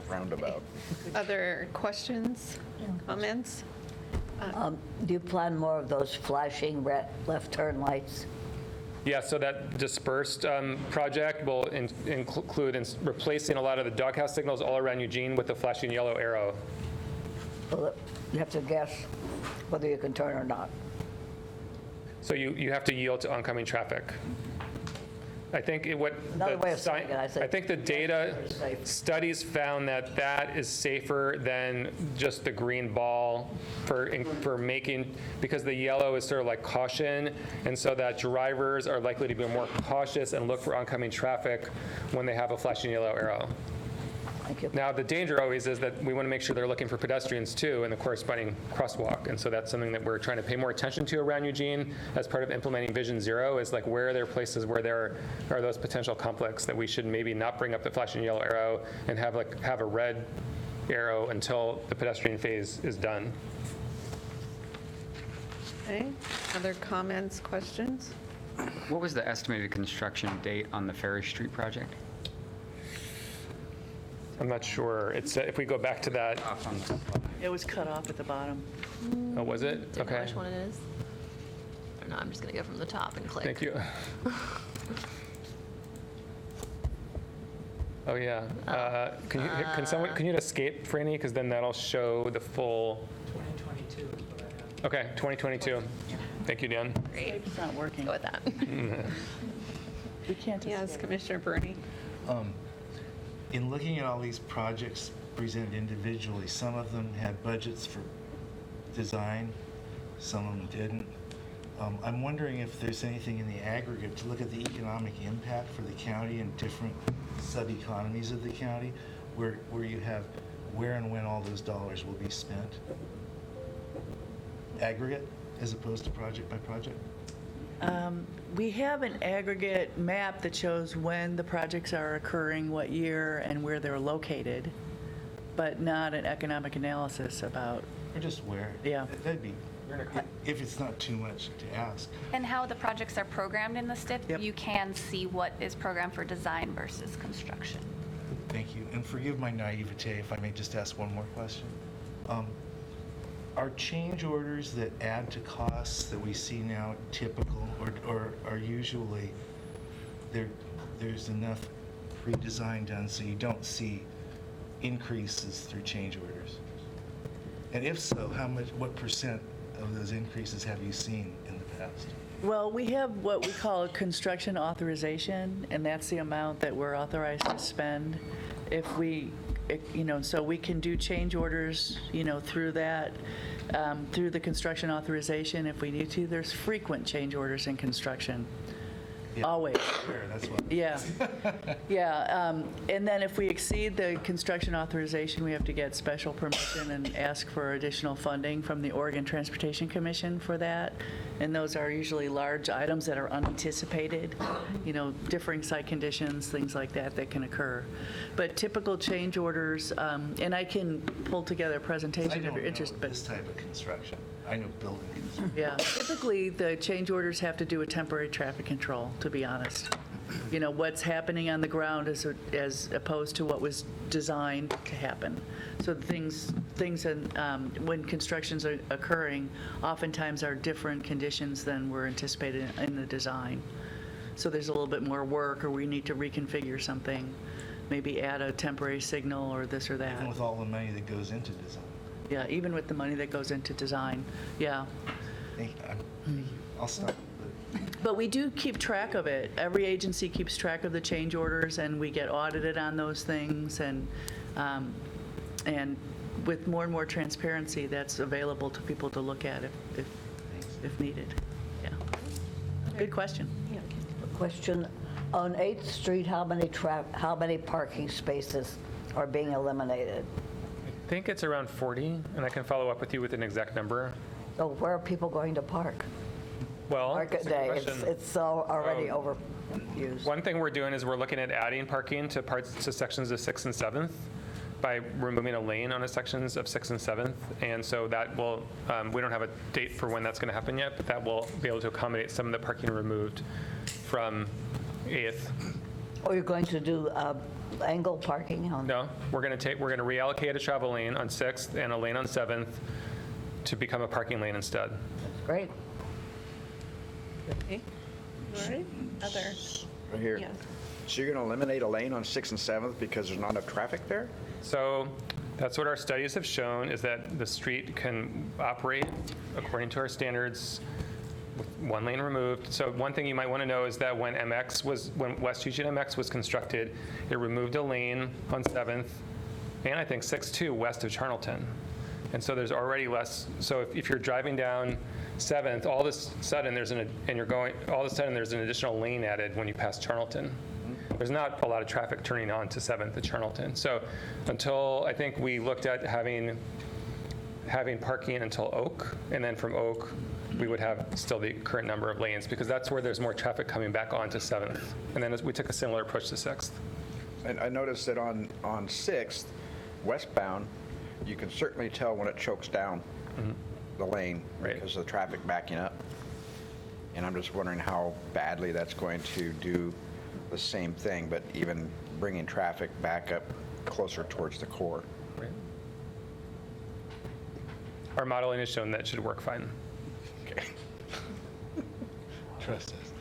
Roundabout. Other questions, comments? Do you plan more of those flashing red left turn lights? yeah, so that dispersed project will include replacing a lot of the doghouse signals all around Eugene with the flashing yellow arrow. Well, you have to guess whether you can turn or not. So you have to yield to oncoming traffic. I think Another way of saying it, I think. I think the data It's safe. studies found that is safer than just the green ball for making, because the yellow is sort of like caution, and so that drivers are likely to be more cautious and look for oncoming traffic when they have a flashing yellow arrow. Thank you. Now, the danger always is that we want to make sure they're looking for pedestrians too in the corresponding crosswalk. And so that's something that we're trying to pay more attention to around Eugene as part of implementing Vision Zero, is like where are there places where there are those potential conflicts that we should maybe not bring up the flashing yellow arrow and have a red arrow until the pedestrian phase is done. Okay, other comments, questions? What was the estimated construction date on the Ferry Street project? I'm not sure. It's if we go back to that. It was cut off at the bottom. Oh, was it? Don't know Okay. which one it is. Or no, I'm just going to go from the top and click. Thank you. Oh, yeah. Can you hit escape, Franny? Because then that'll show the full. 2022 is what I have. Okay, 2022. Thank you, Dan. Great. It's not working. Go with that. We can't Yes, escape. Commissioner Burney. In looking at all these projects presented individually, some of them had budgets for design, some of them didn't. I'm wondering if there's anything in the aggregate to look at the economic impact for the county and different sub-economies of the county, where you have where and when all those dollars will be spent. Aggregate as opposed to project by project? We have an aggregate map that shows when the projects are occurring, what year, and where they're located, but not an economic analysis about. Or just where? Yeah. That'd be, if it's not too much to ask. And how the projects are programmed in the STIP, you can see what is programmed for design versus construction. Thank you. And forgive my naivete if I may just ask one more question. Are change orders that add to costs that we see now typical, or are usually there's enough pre-design done so you don't see increases through change orders? And if so, what percent of those increases have you seen in the past? Well, we have what we call a construction authorization, and that's the amount that we're authorized to spend. If we, so we can do change orders, through that, through the construction authorization if we need to. There's frequent change orders in construction. Yeah, always. Sure, that's what. Yeah. Yeah. And then if we exceed the construction authorization, we have to get special permission and ask for additional funding from the Oregon Transportation Commission for that. And those are usually large items that are unanticipated, differing site conditions, things like that can occur. But typical change orders, and I can pull together a presentation if you're interested. This type of construction. I know building construction. Yeah, typically the change orders have to do with temporary traffic control, to be honest. What's happening on the ground as opposed to what was designed to happen. So things when constructions are occurring, oftentimes are different conditions than were anticipated in the design. So there's a little bit more work, or we need to reconfigure something, maybe add a temporary signal or this or that. Even with all the money that goes into design. Yeah, even with the money that goes into design, yeah. I'll stop. But we do keep track of it. Every agency keeps track of the change orders, and we get audited on those things, and with more and more transparency, that's available to people to look at if needed. Yeah. Good question. Question, on 8th Street, how many parking spaces are being eliminated? I think it's around 40, and I can follow up with you with an exact number. So where are people going to park? Well, Market day, it's already overused. One thing we're doing is we're looking at adding parking to sections of 6th and 7th by removing a lane on the sections of 6th and 7th. And so that will, we don't have a date for when that's going to happen yet, but that will be able to accommodate some of the parking removed from 8th. Or you're going to do angle parking on? No, we're going to reallocate a travel lane on 6th and a lane on 7th to become a parking lane instead. Great. Okay. All right. Other? Right here. Yes. So you're going to eliminate a lane on 6th and 7th because there's not enough traffic there? So that's what our studies have shown, is that the street can operate according to our standards with one lane removed. So one thing you might want to know is that when West Eugene MX was constructed, it removed a lane on 7th and I think 6th too, west of Charlton. And so there's already less, so if you're driving down 7th, all of a sudden there's an additional lane added when you pass Charlton. There's not a lot of traffic turning on to 7th at Charlton. So until, I think we looked at having parking until Oak, and then from Oak, we would have still the current number of lanes, because that's where there's more traffic coming back onto 7th. And then we took a similar approach to 6th. And I noticed that on 6th, westbound, you can certainly tell when it chokes down the lane because of the traffic backing up. And I'm just wondering how badly that's going to do the same thing, but even bringing traffic back up closer towards the core. Right. Our modeling has shown that should work fine. Okay. Trust us.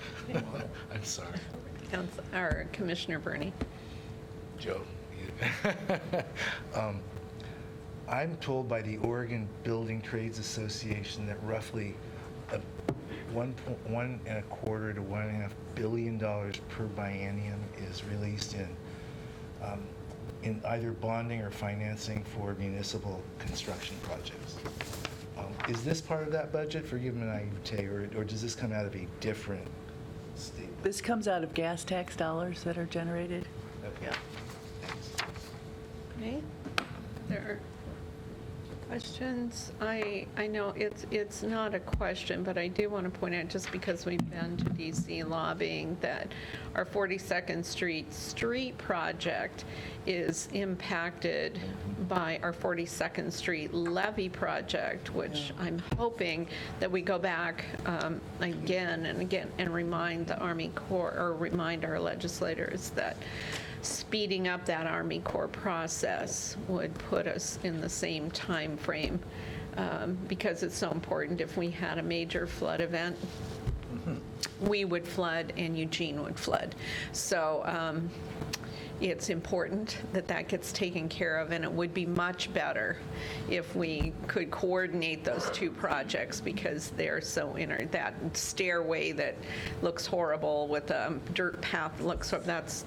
I'm sorry. Or Commissioner Burney. Joe. I'm told by the Oregon Building Trades Association that roughly $1.25 to $1.5 billion per biennium is released in either bonding or financing for municipal construction projects. Is this part of that budget? Forgive me, naivete, or does this come out of a different state? This comes out of gas tax dollars that are generated. Okay. Okay. There are questions. I know it's not a question, but I do want to point out, just because we've been to DC lobbying, that our 42nd Street project is impacted by our 42nd Street levee project, which I'm hoping that we go back again and again and remind the Army Corps, or remind our legislators that speeding up that Army Corps process would put us in the same time frame, because it's so important. If we had a major flood event, we would flood and Eugene would flood. So it's important that that gets taken care of, and it would be much better if we could coordinate those two projects, because they're so that stairway that looks horrible with a dirt path looks up, that's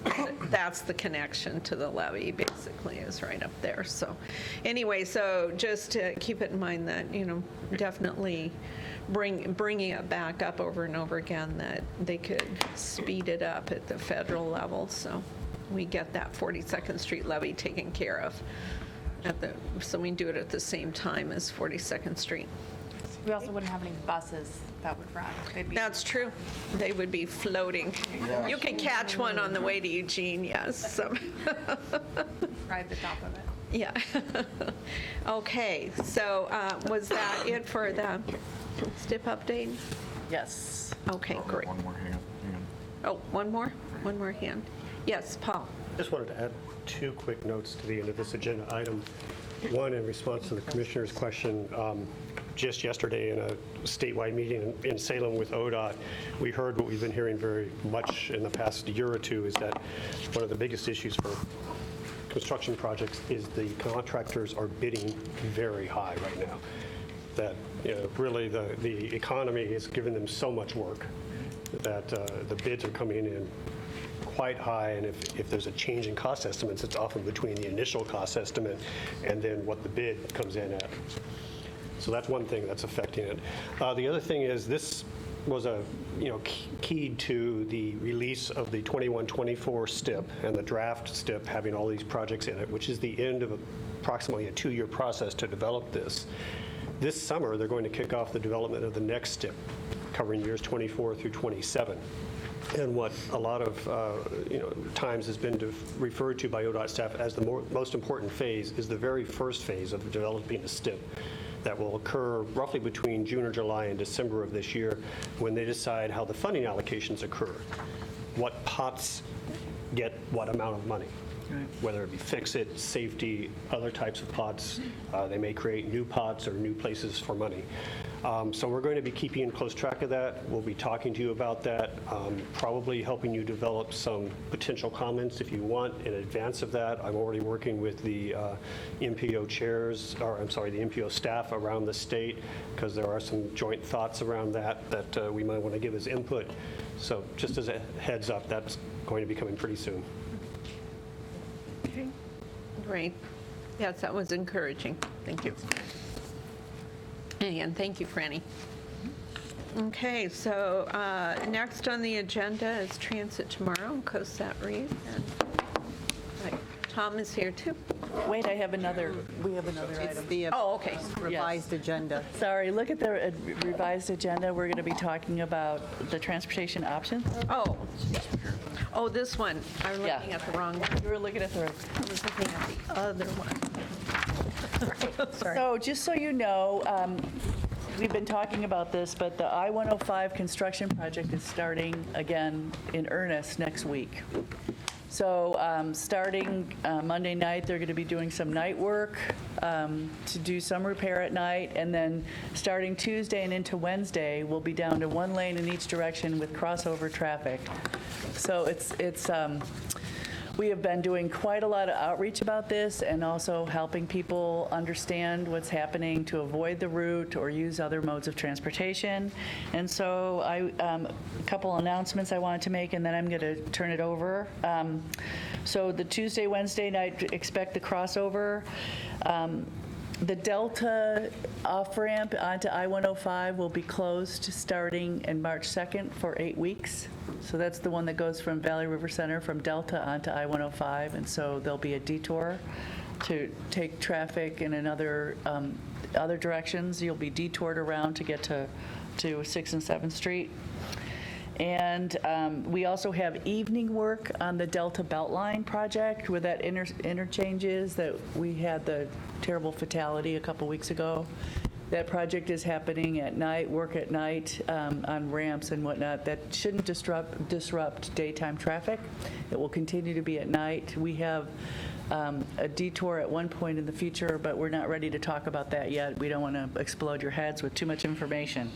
the connection to the levee, basically, is right up there. So anyway, so just to keep it in mind that, definitely bringing it back up over and over again, that they could speed it up at the federal level, so we get that 42nd Street levee taken care of, so we do it at the same time as 42nd Street. We also wouldn't have any buses that would run. That's true. They would be floating. Yeah. You can catch one on the way to Eugene, yes. So. Ride the top of it. Yeah. Okay, so was that it for the STIP update? Yes. Okay, great. One more hand. Oh, one more? One more hand. Yes, Paul. Just wanted to add two quick notes to the end of this agenda item. One, in response to the commissioner's question, just yesterday in a statewide meeting in Salem with ODOT, we heard what we've been hearing very much in the past year or two, is that one of the biggest issues for construction projects is the contractors are bidding very high right now. That really the economy has given them so much work that the bids are coming in quite high, and if there's a change in cost estimates, it's often between the initial cost estimate and then what the bid comes in at. So that's one thing that's affecting it. The other thing is this was keyed to the release of the 21-24 STIP and the draft STIP having all these projects in it, which is the end of approximately a 2-year process to develop this. This summer, they're going to kick off the development of the next STIP, covering years 24 through 27. And what a lot of times has been referred to by ODOT staff as the most important phase is the very first phase of developing a STIP that will occur roughly between June or July and December of this year, when they decide how the funding allocations occur, what pots get what amount of money. Whether it be fix-it, safety, other types of pods. They may create new pods or new places for money. So we're going to be keeping close track of that. We'll be talking to you about that, probably helping you develop some potential comments if you want in advance of that. I'm already working with the MPO chairs, or I'm sorry, the MPO staff around the state, because there are some joint thoughts around that we might want to give as input. So just as a heads up, that's going to be coming pretty soon. Okay, great. Yes, that was encouraging. Thank you. And thank you, Franny. Okay, so next on the agenda is Transit Tomorrow, COSAT Reed. And Tom is here too. Wait, we have another It's item. the Oh, okay. revised agenda. Sorry, look at the revised agenda. We're going to be talking about the transportation options. Oh, this one. I'm looking at the wrong one. You were looking at the... I was looking at the other one. Sorry. So just so you know, we've been talking about this, but the I-105 construction project is starting again in earnest next week. So starting Monday night, they're going to be doing some night work to do some repair at night, and then starting Tuesday and into Wednesday, we'll be down to one lane in each direction with crossover traffic. So we have been doing quite a lot of outreach about this and also helping people understand what's happening to avoid the route or use other modes of transportation. And so a couple announcements I wanted to make, and then I'm going to turn it over. So the Tuesday, Wednesday night, expect the crossover. The Delta off-ramp onto I-105 will be closed starting in March 2nd for 8 weeks. So that's the one that goes from Valley River Center from Delta onto I-105, and so there'll be a detour to take traffic in other directions. You'll be detoured around to get to 6th and 7th Street. And we also have evening work on the Delta Beltline project where that interchanges that we had the terrible fatality a couple weeks ago. That project is happening at night, work at night on ramps and whatnot. That shouldn't disrupt daytime traffic. It will continue to be at night. We have a detour at one point in the future, but we're not ready to talk about that yet. We don't want to explode your heads with too much information.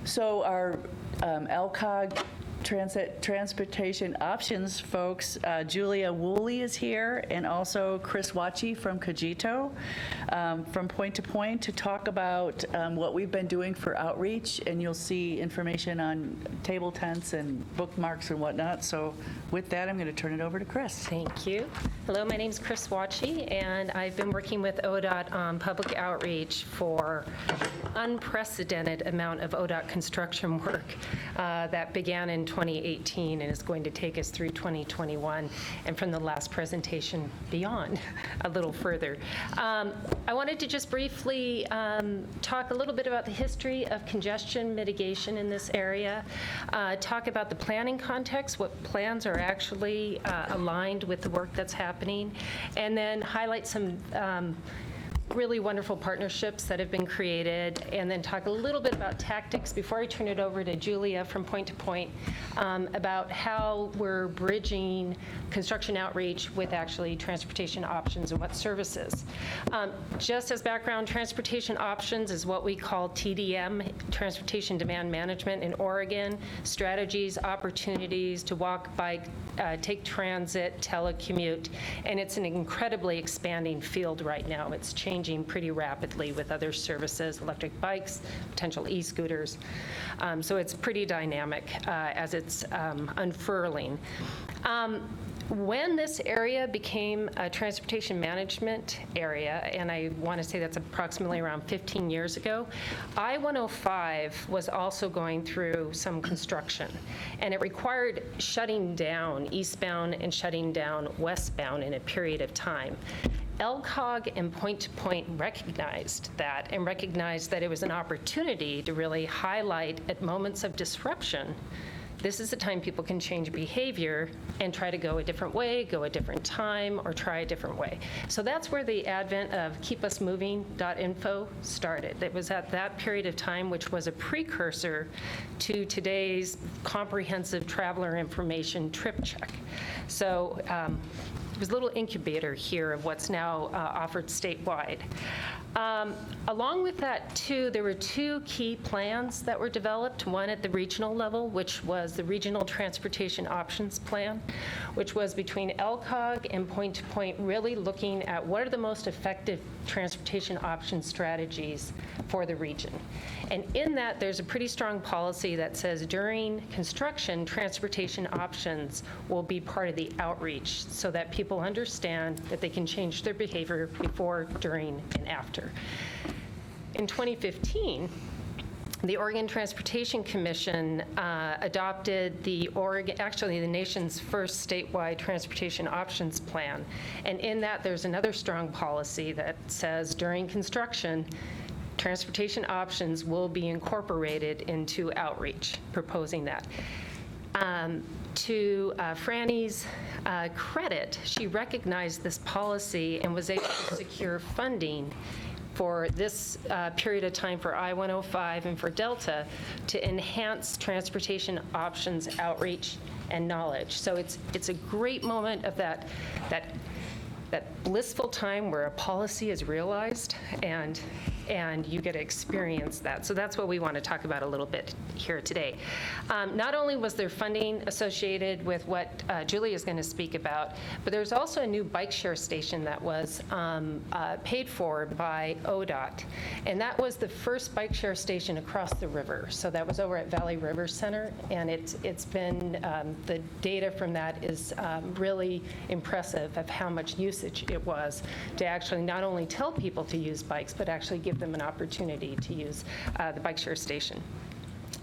So our LCOG transportation options folks, Julia Woolley is here, and also Chris Wachi from Cogito from Point to Point to talk about what we've been doing for outreach, and you'll see information on table tents and bookmarks and whatnot. So with that, I'm going to turn it over to Chris. Thank you. Hello, my name's Chris Wachi, and I've been working with ODOT on public outreach for unprecedented amount of ODOT construction work that began in 2018 and is going to take us through 2021, and from the last presentation beyond a little further. I wanted to just briefly talk a little bit about the history of congestion mitigation in this area, talk about the planning context, what plans are actually aligned with the work that's happening, and then highlight some really wonderful partnerships that have been created, and then talk a little bit about tactics before I turn it over to Julia from Point to Point about how we're bridging construction outreach with actually transportation options and what services. Just as background, transportation options is what we call TDM, Transportation Demand Management in Oregon, strategies, opportunities to walk, bike, take transit, telecommute, and it's an incredibly expanding field right now. It's changing pretty rapidly with other services, electric bikes, potential e-scooters. So it's pretty dynamic as it's unfurling. When this area became a transportation management area, and I want to say that's approximately around 15 years ago, I-105 was also going through some construction, and it required shutting down eastbound and shutting down westbound in a period of time. LCOG and Point to Point recognized that, and recognized that it was an opportunity to really highlight at moments of disruption this is the time people can change behavior and try to go a different way, go a different time, or try a different way. So that's where the advent of keepusmoving.info started. It was at that period of time, which was a precursor to today's comprehensive traveler information trip check. So it was a little incubator here of what's now offered statewide. Along with that, too, there were two key plans that were developed, one at the regional level, which was the Regional Transportation Options Plan, which was between LCOG and Point to Point, really looking at what are the most effective transportation option strategies for the region. And in that, there's a pretty strong policy that says during construction, transportation options will be part of the outreach so that people understand that they can change their behavior before, during, and after. In 2015, the Oregon Transportation Commission adopted the nation's first statewide transportation options plan. And in that, there's another strong policy that says during construction, transportation options will be incorporated into outreach, proposing that. To Franny's credit, she recognized this policy and was able to secure funding for this period of time for I-105 and for Delta to enhance transportation options outreach and knowledge. So it's a great moment of that blissful time where a policy is realized and you get to experience that. So that's what we want to talk about a little bit here today. Not only was there funding associated with what Julie is going to speak about, but there's also a new bike share station that was paid for by ODOT. And that was the first bike share station across the river. So that was over at Valley River Center. And it's been, the data from that is really impressive of how much usage it was to actually not only tell people to use bikes, but actually give them an opportunity to use the bike share station.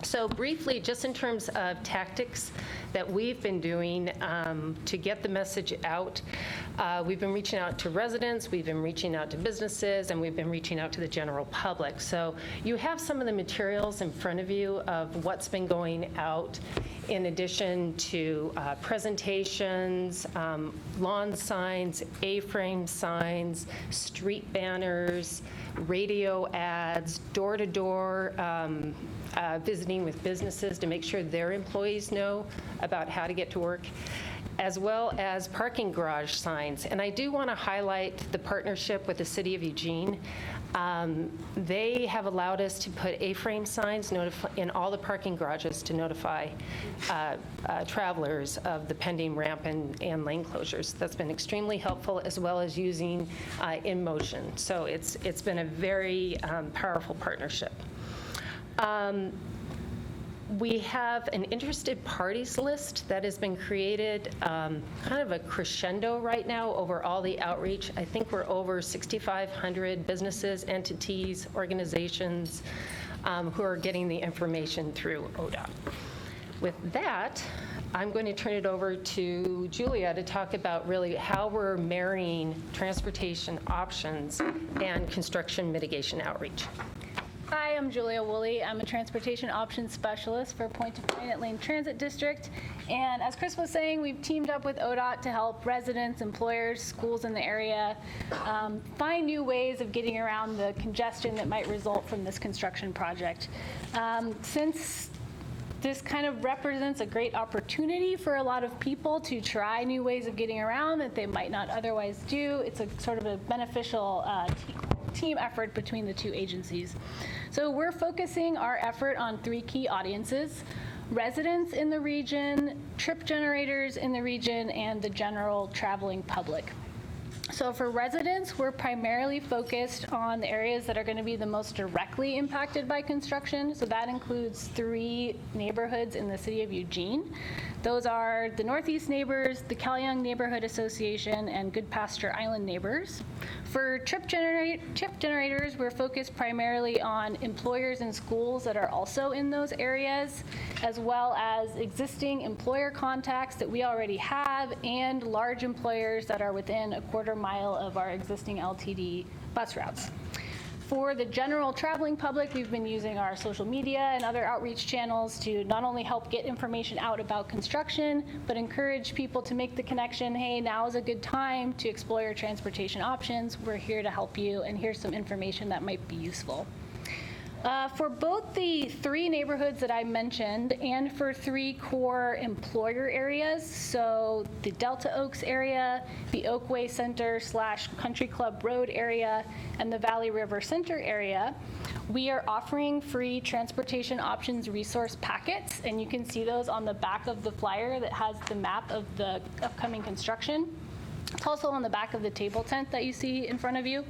So briefly, just in terms of tactics that we've been doing to get the message out, we've been reaching out to residents, we've been reaching out to businesses, and we've been reaching out to the general public. So you have some of the materials in front of you of what's been going out in addition to presentations, lawn signs, A-frame signs, street banners, radio ads, door-to-door visiting with businesses to make sure their employees know about how to get to work, as well as parking garage signs. And I do want to highlight the partnership with the City of Eugene. They have allowed us to put A-frame signs in all the parking garages to notify travelers of the pending ramp and lane closures. That's been extremely helpful, as well as using InMotion. So it's been a very powerful partnership. We have an interested parties list that has been created, kind of a crescendo right now over all the outreach. I think we're over 6,500 businesses, entities, organizations who are getting the information through ODOT. With that, I'm going to turn it over to Julia to talk about really how we're marrying transportation options and construction mitigation outreach. Hi, I'm Julia Woolley. I'm a transportation options specialist for Point to Point at Lane Transit District. And as Chris was saying, we've teamed up with ODOT to help residents, employers, schools in the area find new ways of getting around the congestion that might result from this construction project. Since this kind of represents a great opportunity for a lot of people to try new ways of getting around that they might not otherwise do, it's a sort of a beneficial team effort between the two agencies. So we're focusing our effort on three key audiences: residents in the region, trip generators in the region, and the general traveling public. So for residents, we're primarily focused on the areas that are going to be the most directly impacted by construction. So that includes 3 neighborhoods in the city of Eugene. Those are the Northeast Neighbors, the Calyoung Neighborhood Association, and Good Pasture Island Neighbors. For trip generators, we're focused primarily on employers and schools that are also in those areas, as well as existing employer contacts that we already have and large employers that are within a quarter mile of our existing LTD bus routes. For the general traveling public, we've been using our social media and other outreach channels to not only help get information out about construction, but encourage people to make the connection, hey, now is a good time to explore your transportation options. We're here to help you, and here's some information that might be useful. For both the 3 neighborhoods that I mentioned and for 3 core employer areas, so the Delta Oaks area, the Oakway Center / Country Club Road area, and the Valley River Center area, we are offering free transportation options resource packets, and you can see those on the back of the flyer that has the map of the upcoming construction. It's also on the back of the table tent that you see in front of you.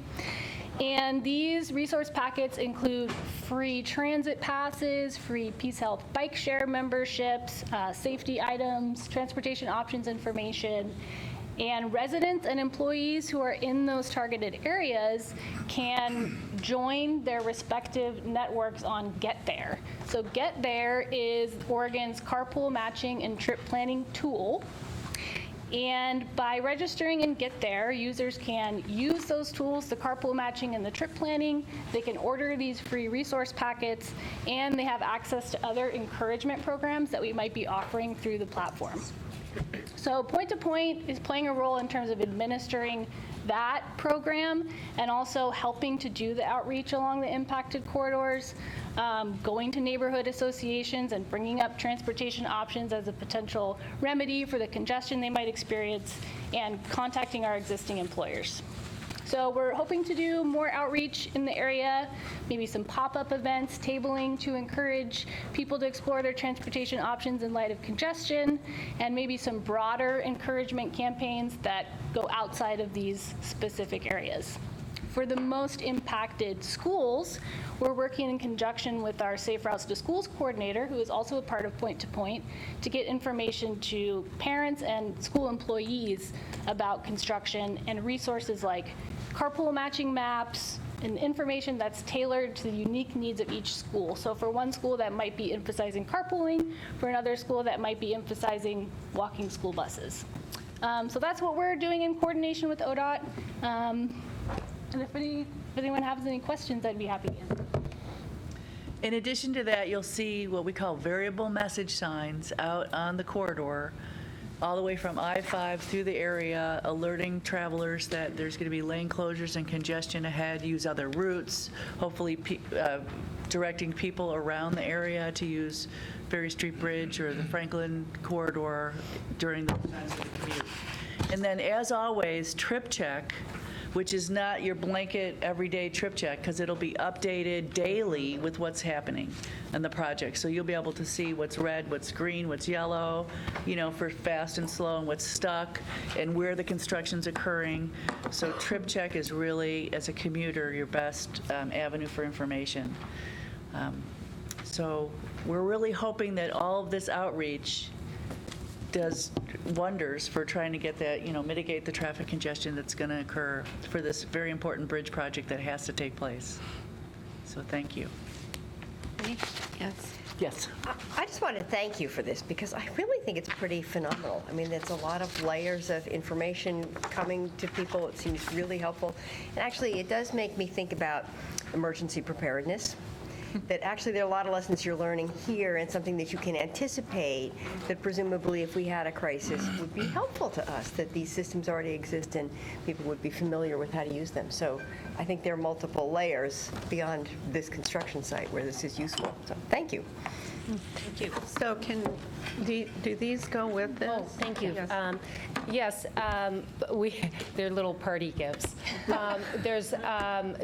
And these resource packets include free transit passes, free Peace Health bike share memberships, safety items, transportation options information, and residents and employees who are in those targeted areas can join their respective networks on Get There. So Get There is Oregon's carpool matching and trip planning tool. And by registering in Get There, users can use those tools, the carpool matching and the trip planning. They can order these free resource packets, and they have access to other encouragement programs that we might be offering through the platform. So Point to Point is playing a role in terms of administering that program and also helping to do the outreach along the impacted corridors, going to neighborhood associations and bringing up transportation options as a potential remedy for the congestion they might experience, and contacting our existing employers. So we're hoping to do more outreach in the area, maybe some pop-up events, tabling to encourage people to explore their transportation options in light of congestion, and maybe some broader encouragement campaigns that go outside of these specific areas. For the most impacted schools, we're working in conjunction with our Safe Routes to Schools coordinator, who is also a part of Point to Point, to get information to parents and school employees about construction and resources like carpool matching maps and information that's tailored to the unique needs of each school. So for one school that might be emphasizing carpooling, for another school that might be emphasizing walking school buses. So that's what we're doing in coordination with ODOT. And if anyone has any questions, I'd be happy to answer. In addition to that, you'll see what we call variable message signs out on the corridor, all the way from I-5 through the area, alerting travelers that there's going to be lane closures and congestion ahead, use other routes, hopefully directing people around the area to use Ferry Street Bridge or the Franklin corridor during the times of the commute. And then, as always, trip check, which is not your blanket everyday trip check, because it'll be updated daily with what's happening in the project. So you'll be able to see what's red, what's green, what's yellow, for fast and slow, and what's stuck, and where the construction's occurring. So trip check is really, as a commuter, your best avenue for information. So we're really hoping that all of this outreach does wonders for trying to get that, mitigate the traffic congestion that's going to occur for this very important bridge project that has to take place. So thank you. Yes. Yes. I just want to thank you for this, because I really think it's pretty phenomenal. I mean, it's a lot of layers of information coming to people. It seems really helpful. And actually, it does make me think about emergency preparedness. That actually there are a lot of lessons you're learning here, and something that you can anticipate that presumably if we had a crisis would be helpful to us, that these systems already exist and people would be familiar with how to use them. So I think there are multiple layers beyond this construction site where this is useful. So thank you. Thank you. So do these go with this? Oh, thank you. Yes. Yes, they're little party gifts. There's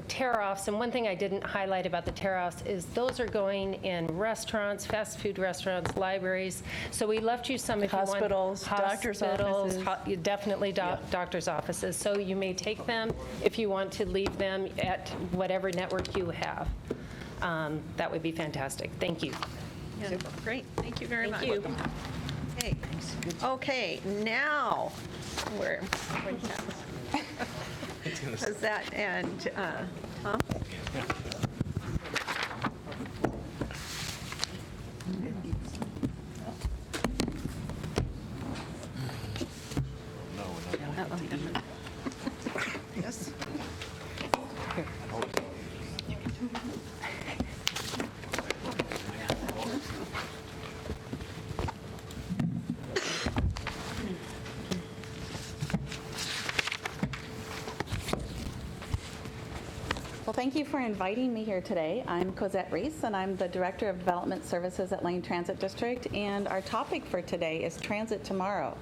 tear-offs, and one thing I didn't highlight about the tear-offs is those are going in restaurants, fast food restaurants, libraries. So we left you some if Hospitals, you want. doctor's offices. Definitely doctor's offices. So you may take them if you want to leave them at whatever network you have. That would be fantastic. Thank you. Yeah, great. Thank you very much. Thank you. Okay. Okay, now we're does that end? Huh? Yes. thank you for inviting me here today. I'm Cosette Reese, and I'm the Director of Development Services at Lane Transit District, and our topic for today is Transit Tomorrow.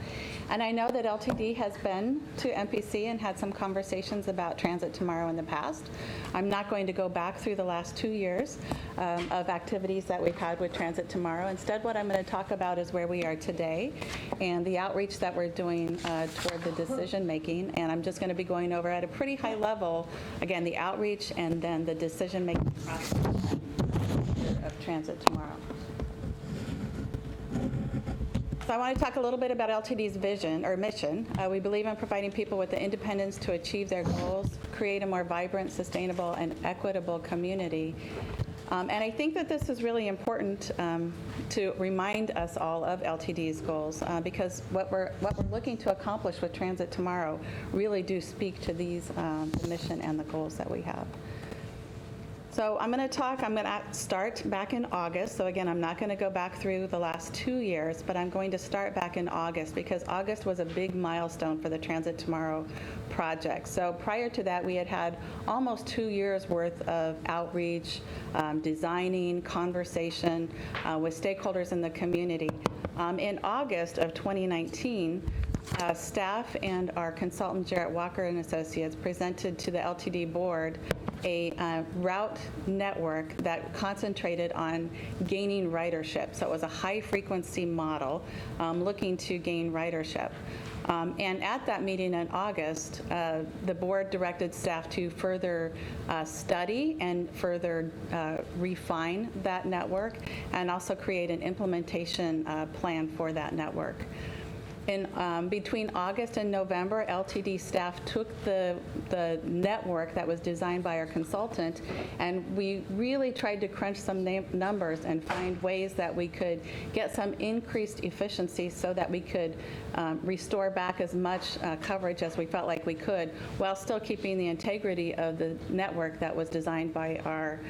And I know that LTD has been to MPC and had some conversations about Transit Tomorrow in the past. I'm not going to go back through the last 2 years of activities that we've had with Transit Tomorrow. Instead, what I'm going to talk about is where we are today and the outreach that we're doing toward the decision making. And I'm just going to be going over at a pretty high level, again, the outreach and then the decision making process of Transit Tomorrow. So I want to talk a little bit about LTD's vision or mission. We believe in providing people with the independence to achieve their goals, create a more vibrant, sustainable, and equitable community. And I think that this is really important to remind us all of LTD's goals because what we're looking to accomplish with Transit Tomorrow really do speak to these, the mission and the goals that we have. So I'm going to start back in August. So again, I'm not going to go back through the last 2 years, but I'm going to start back in August because August was a big milestone for the Transit Tomorrow project. So prior to that, we had had almost 2 years worth of outreach, designing, conversation with stakeholders in the community. In August of 2019, staff and our consultant, Jarrett Walker and Associates, presented to the LTD board a route network that concentrated on gaining ridership. So it was a high-frequency model looking to gain ridership. And at that meeting in August, the board directed staff to further study and further refine that network and also create an implementation plan for that network. Between August and November, LTD staff took the network that was designed by our consultant, and we really tried to crunch some numbers and find ways that we could get some increased efficiency so that we could restore back as much coverage as we felt like we could, while still keeping the integrity of the network that was designed by our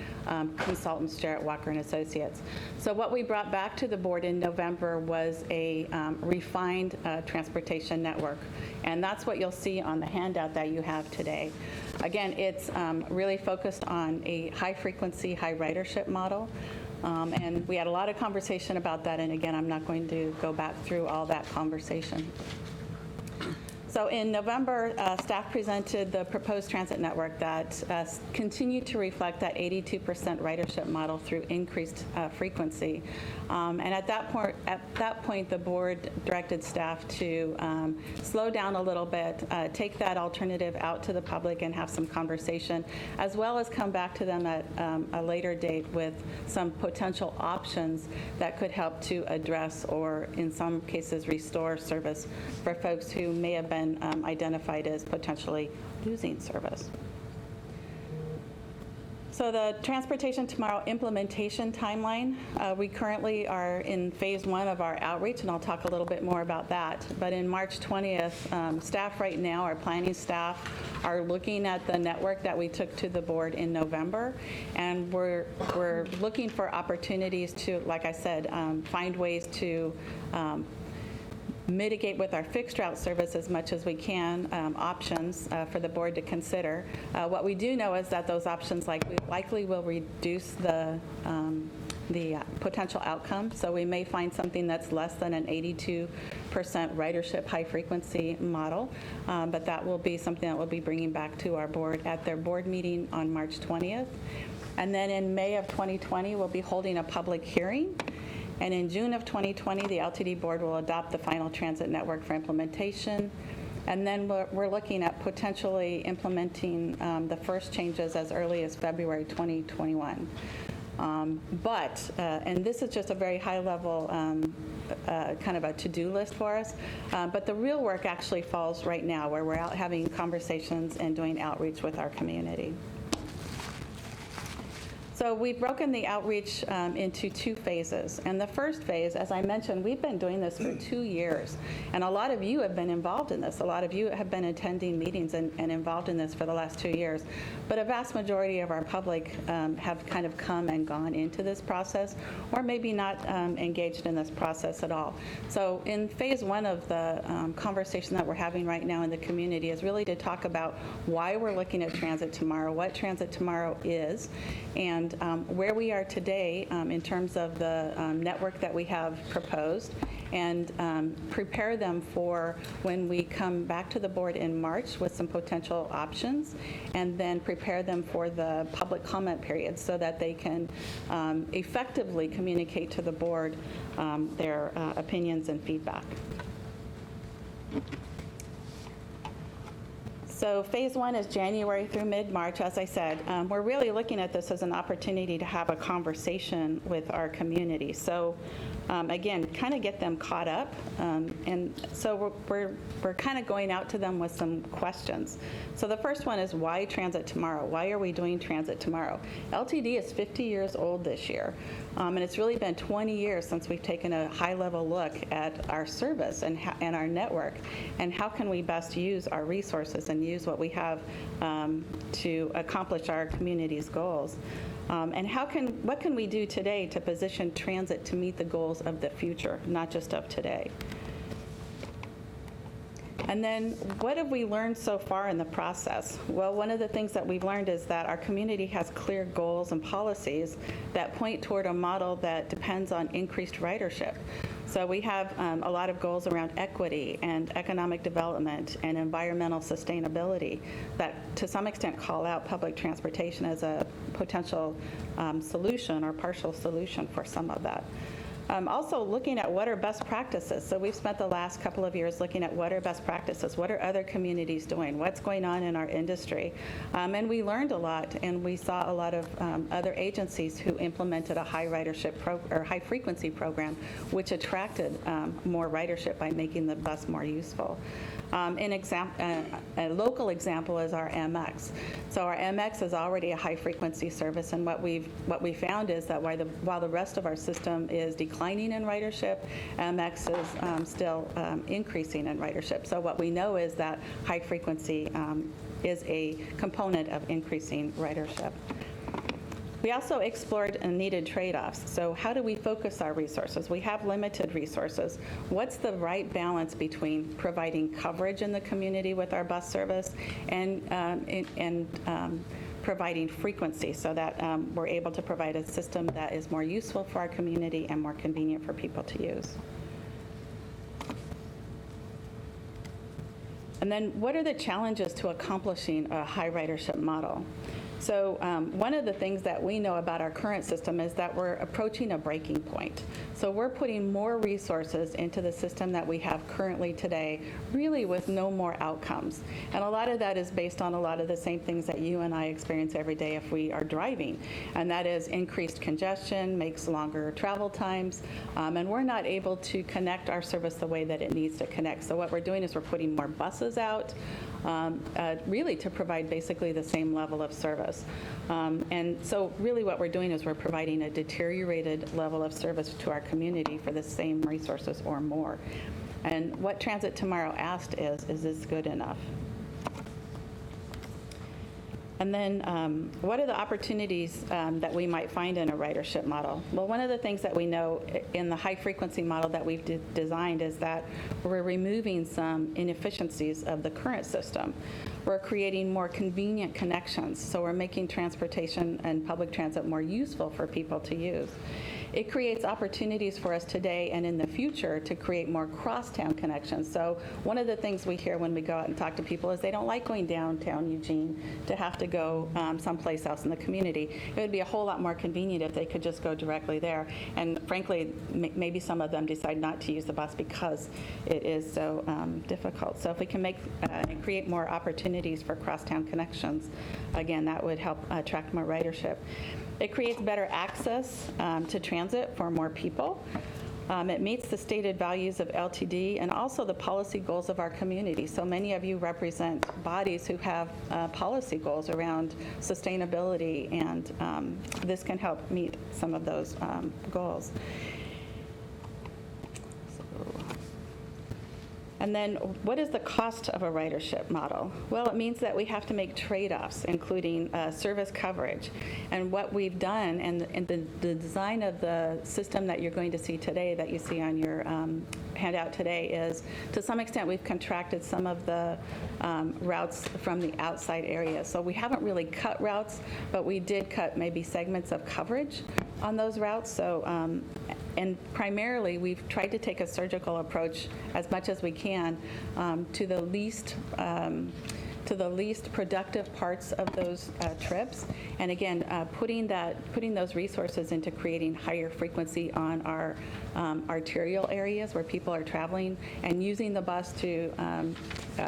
consultants, Jarrett Walker and Associates. So what we brought back to the board in November was a refined transportation network. And that's what you'll see on the handout that you have today. Again, it's really focused on a high-frequency, high-ridership model. And we had a lot of conversation about that. And again, I'm not going to go back through all that conversation. So in November, staff presented the proposed transit network that continued to reflect that 82% ridership model through increased frequency. And at that point, the board directed staff to slow down a little bit, take that alternative out to the public and have some conversation, as well as come back to them at a later date with some potential options that could help to address or, in some cases, restore service for folks who may have been identified as potentially losing service. So the Transportation Tomorrow implementation timeline, we currently are in phase 1 of our outreach, and I'll talk a little bit more about that. But in March 20th, staff right now, our planning staff, are looking at the network that we took to the board in November, and we're looking for opportunities to, like I said, find ways to mitigate with our fixed route service as much as we can, options for the board to consider. What we do know is that those options likely will reduce the potential outcome. So we may find something that's less than an 82% ridership high frequency model, but that will be something that we'll be bringing back to our board at their board meeting on March 20th. And then in May of 2020, we'll be holding a public hearing. And in June of 2020, the LTD board will adopt the final transit network for implementation. And then we're looking at potentially implementing the first changes as early as February 2021. And this is just a very high level kind of a to-do list for us. But the real work actually falls right now, where we're out having conversations and doing outreach with our community. So we've broken the outreach into 2 phases. And the first phase, as I mentioned, we've been doing this for 2 years. And a lot of you have been involved in this. A lot of you have been attending meetings and involved in this for the last 2 years. But a vast majority of our public have kind of come and gone into this process, or maybe not engaged in this process at all. So in phase 1 of the conversation that we're having right now in the community is really to talk about why we're looking at Transit Tomorrow, what Transit Tomorrow is, and where we are today in terms of the network that we have proposed, and prepare them for when we come back to the board in March with some potential options, and then prepare them for the public comment period so that they can effectively communicate to the board their opinions and feedback. So phase 1 is January through mid-March. As I said, we're really looking at this as an opportunity to have a conversation with our community. So again, kind of get them caught up. And so we're kind of going out to them with some questions. So the first one is, why Transit Tomorrow? Why are we doing Transit Tomorrow? LTD is 50 years old this year. And it's really been 20 years since we've taken a high-level look at our service and our network, and how can we best use our resources and use what we have to accomplish our community's goals. And what can we do today to position transit to meet the goals of the future, not just of today? And then what have we learned so far in the process? Well, one of the things that we've learned is that our community has clear goals and policies that point toward a model that depends on increased ridership. So we have a lot of goals around equity and economic development and environmental sustainability that to some extent call out public transportation as a potential solution or partial solution for some of that. Also looking at what are best practices. So we've spent the last couple of years looking at what are best practices, what are other communities doing, what's going on in our industry. And we learned a lot, and we saw a lot of other agencies who implemented a high ridership or high frequency program, which attracted more ridership by making the bus more useful. A local example is our MX. So our MX is already a high frequency service, and what we found is that while the rest of our system is declining in ridership, MX is still increasing in ridership. So what we know is that high frequency is a component of increasing ridership. We also explored needed trade-offs. So how do we focus our resources? We have limited resources. What's the right balance between providing coverage in the community with our bus service and providing frequency so that we're able to provide a system that is more useful for our community and more convenient for people to use? And then what are the challenges to accomplishing a high ridership model? So one of the things that we know about our current system is that we're approaching a breaking point. So we're putting more resources into the system that we have currently today, really with no more outcomes. And a lot of that is based on a lot of the same things that you and I experience every day if we are driving. And that is increased congestion, makes longer travel times, and we're not able to connect our service the way that it needs to connect. So what we're doing is we're putting more buses out, really to provide basically the same level of service. And so really what we're doing is we're providing a deteriorated level of service to our community for the same resources or more. And what Transit Tomorrow asked is this good enough? And then what are the opportunities that we might find in a ridership model? Well, one of the things that we know in the high frequency model that we've designed is that we're removing some inefficiencies of the current system. We're creating more convenient connections, so we're making transportation and public transit more useful for people to use. It creates opportunities for us today and in the future to create more crosstown connections. So one of the things we hear when we go out and talk to people is they don't like going downtown Eugene to have to go someplace else in the community. It would be a whole lot more convenient if they could just go directly there. And frankly, maybe some of them decide not to use the bus because it is so difficult. So if we can make and create more opportunities for crosstown connections, again, that would help attract more ridership. It creates better access to transit for more people. It meets the stated values of LTD and also the policy goals of our community. So many of you represent bodies who have policy goals around sustainability, and this can help meet some of those goals. And then what is the cost of a ridership model? Well, it means that we have to make trade-offs, including service coverage. And what we've done, and the design of the system that you're going to see today, that you see on your handout today, is to some extent we've contracted some of the routes from the outside area. So we haven't really cut routes, but we did cut maybe segments of coverage on those routes. So, and primarily, we've tried to take a surgical approach as much as we can to the least productive parts of those trips. And again, putting those resources into creating higher frequency on our arterial areas where people are traveling, and using the bus to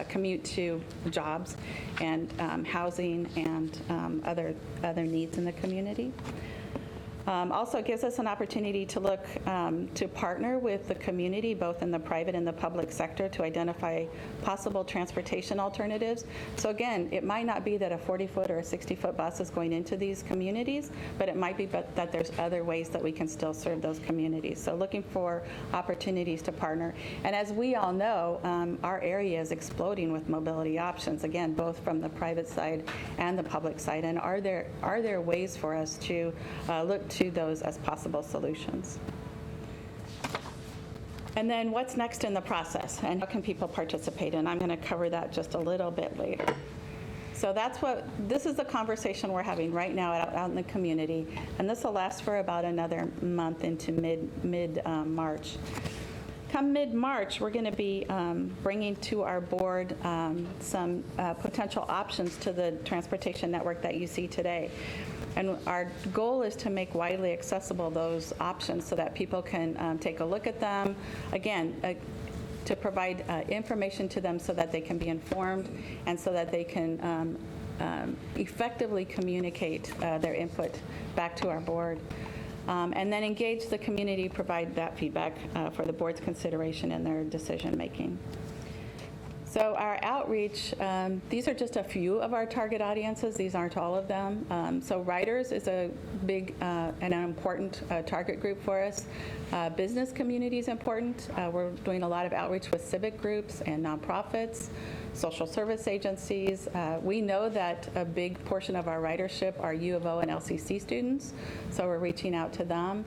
commute to jobs and housing and other needs in the community. Also, it gives us an opportunity to look to partner with the community, both in the private and the public sector, to identify possible transportation alternatives. So again, it might not be that a 40-foot or a 60-foot bus is going into these communities, but it might be that there's other ways that we can still serve those communities. So looking for opportunities to partner. And as we all know, our area is exploding with mobility options, again, both from the private side and the public side. And are there ways for us to look to those as possible solutions? And then what's next in the process, and how can people participate? And I'm going to cover that just a little bit later. So this is the conversation we're having right now out in the community, and this will last for about another month into mid-March. Come mid-March, we're going to be bringing to our board some potential options to the transportation network that you see today. And our goal is to make widely accessible those options so that people can take a look at them. Again, to provide information to them so that they can be informed and so that they can effectively communicate their input back to our board. And then engage the community, provide that feedback for the board's consideration and their decision making. So our outreach, these are just a few of our target audiences. These aren't all of them. So riders is a big and an important target group for us. Business community is important. We're doing a lot of outreach with civic groups and nonprofits, social service agencies. We know that a big portion of our ridership are U of O and LCC students, so we're reaching out to them.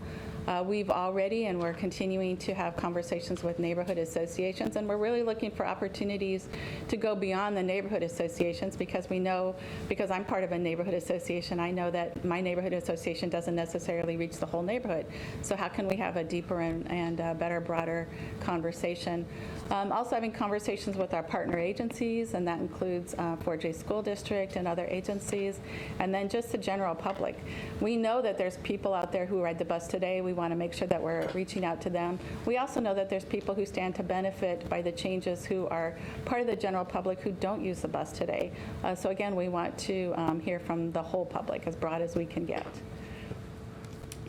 We've already, and we're continuing to have conversations with neighborhood associations, and we're really looking for opportunities to go beyond the neighborhood associations, because we know, because I'm part of a neighborhood association, I know that my neighborhood association doesn't necessarily reach the whole neighborhood. So how can we have a deeper and better, broader conversation? Also having conversations with our partner agencies, and that includes 4J School District and other agencies, and then just the general public. We know that there's people out there who ride the bus today. We want to make sure that we're reaching out to them. We also know that there's people who stand to benefit by the changes who are part of the general public who don't use the bus today. So again, we want to hear from the whole public, as broad as we can get.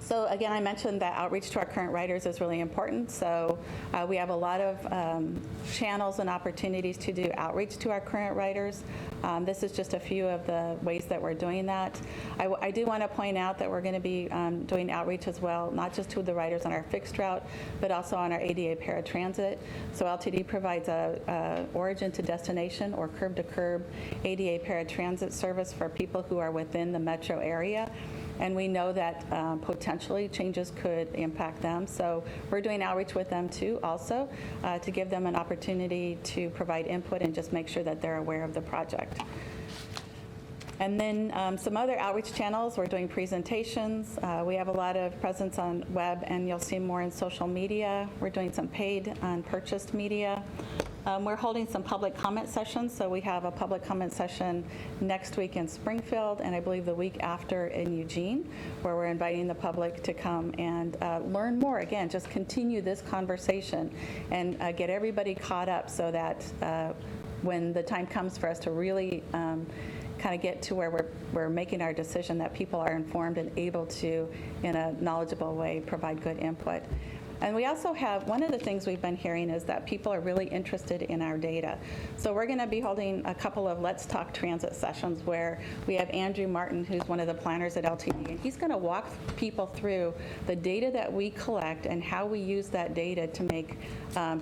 So again, I mentioned that outreach to our current riders is really important. So we have a lot of channels and opportunities to do outreach to our current riders. This is just a few of the ways that we're doing that. I do want to point out that we're going to be doing outreach as well, not just to the riders on our fixed route, but also on our ADA paratransit. So LTD provides a origin to destination or curb to curb ADA paratransit service for people who are within the metro area. And we know that potentially changes could impact them. So we're doing outreach with them too also to give them an opportunity to provide input and just make sure that they're aware of the project. And then some other outreach channels, we're doing presentations. We have a lot of presence on web, and you'll see more in social media. We're doing some paid and purchased media. We're holding some public comment sessions. So we have a public comment session next week in Springfield, and I believe the week after in Eugene, where we're inviting the public to come and learn more. Again, just continue this conversation and get everybody caught up so that when the time comes for us to really kind of get to where we're making our decision, that people are informed and able to, in a knowledgeable way, provide good input. And we also have, one of the things we've been hearing is that people are really interested in our data. So we're going to be holding a couple of Let's Talk Transit sessions where we have Andrew Martin, who's one of the planners at LTD, and he's going to walk people through the data that we collect and how we use that data to make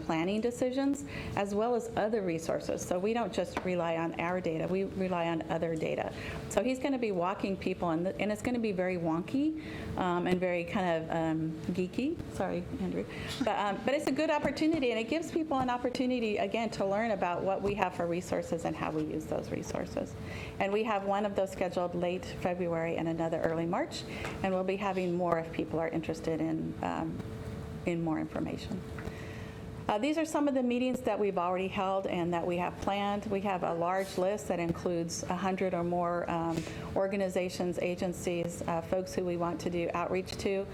planning decisions, as well as other resources. So we don't just rely on our data, we rely on other data. So he's going to be walking people, and it's going to be very wonky and very kind of geeky. Sorry, Andrew. But it's a good opportunity, and it gives people an opportunity, again, to learn about what we have for resources and how we use those resources. And we have one of those scheduled late February and another early March, and we'll be having more if people are interested in more information. These are some of the meetings that we've already held and that we have planned. We have a large list that includes 100 or more organizations, agencies, folks who we want to do outreach to.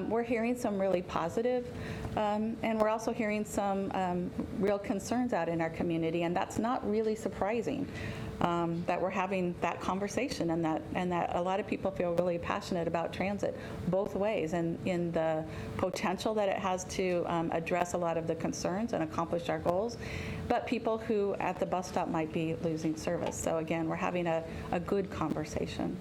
We're hearing some really positive, and we're also hearing some real concerns out in our community, and that's not really surprising. That we're having that conversation, and that a lot of people feel really passionate about transit both ways, and in the potential that it has to address a lot of the concerns and accomplish our goals, but people who at the bus stop might be losing service. So again, we're having a good conversation.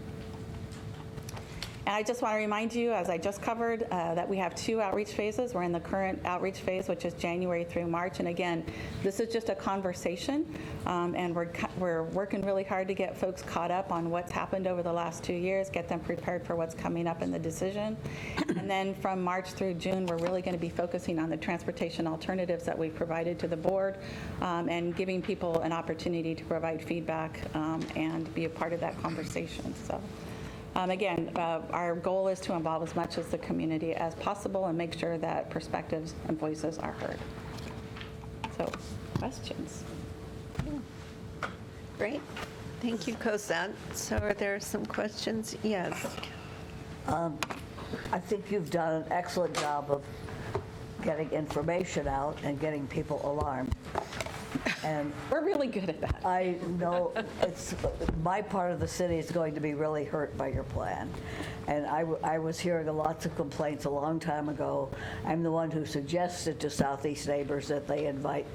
And I just want to remind you, as I just covered, that we have 2 outreach phases. We're in the current outreach phase, which is January through March. And again, this is just a conversation, and we're working really hard to get folks caught up on what's happened over the last 2 years, get them prepared for what's coming up in the decision. And then from March through June, we're really going to be focusing on the transportation alternatives that we've provided to the board, and giving people an opportunity to provide feedback and be a part of that conversation. So. Again, our goal is to involve as much as the community as possible and make sure that perspectives and voices are heard. So, questions? Great. Thank you, Cosette. So are there some questions? Yes. I think you've done an excellent job of getting information out and getting people alarmed. And we're really good at that. I know my part of the city is going to be really hurt by your plan. And I was hearing lots of complaints a long time ago. I'm the one who suggested to Southeast Neighbors that they invite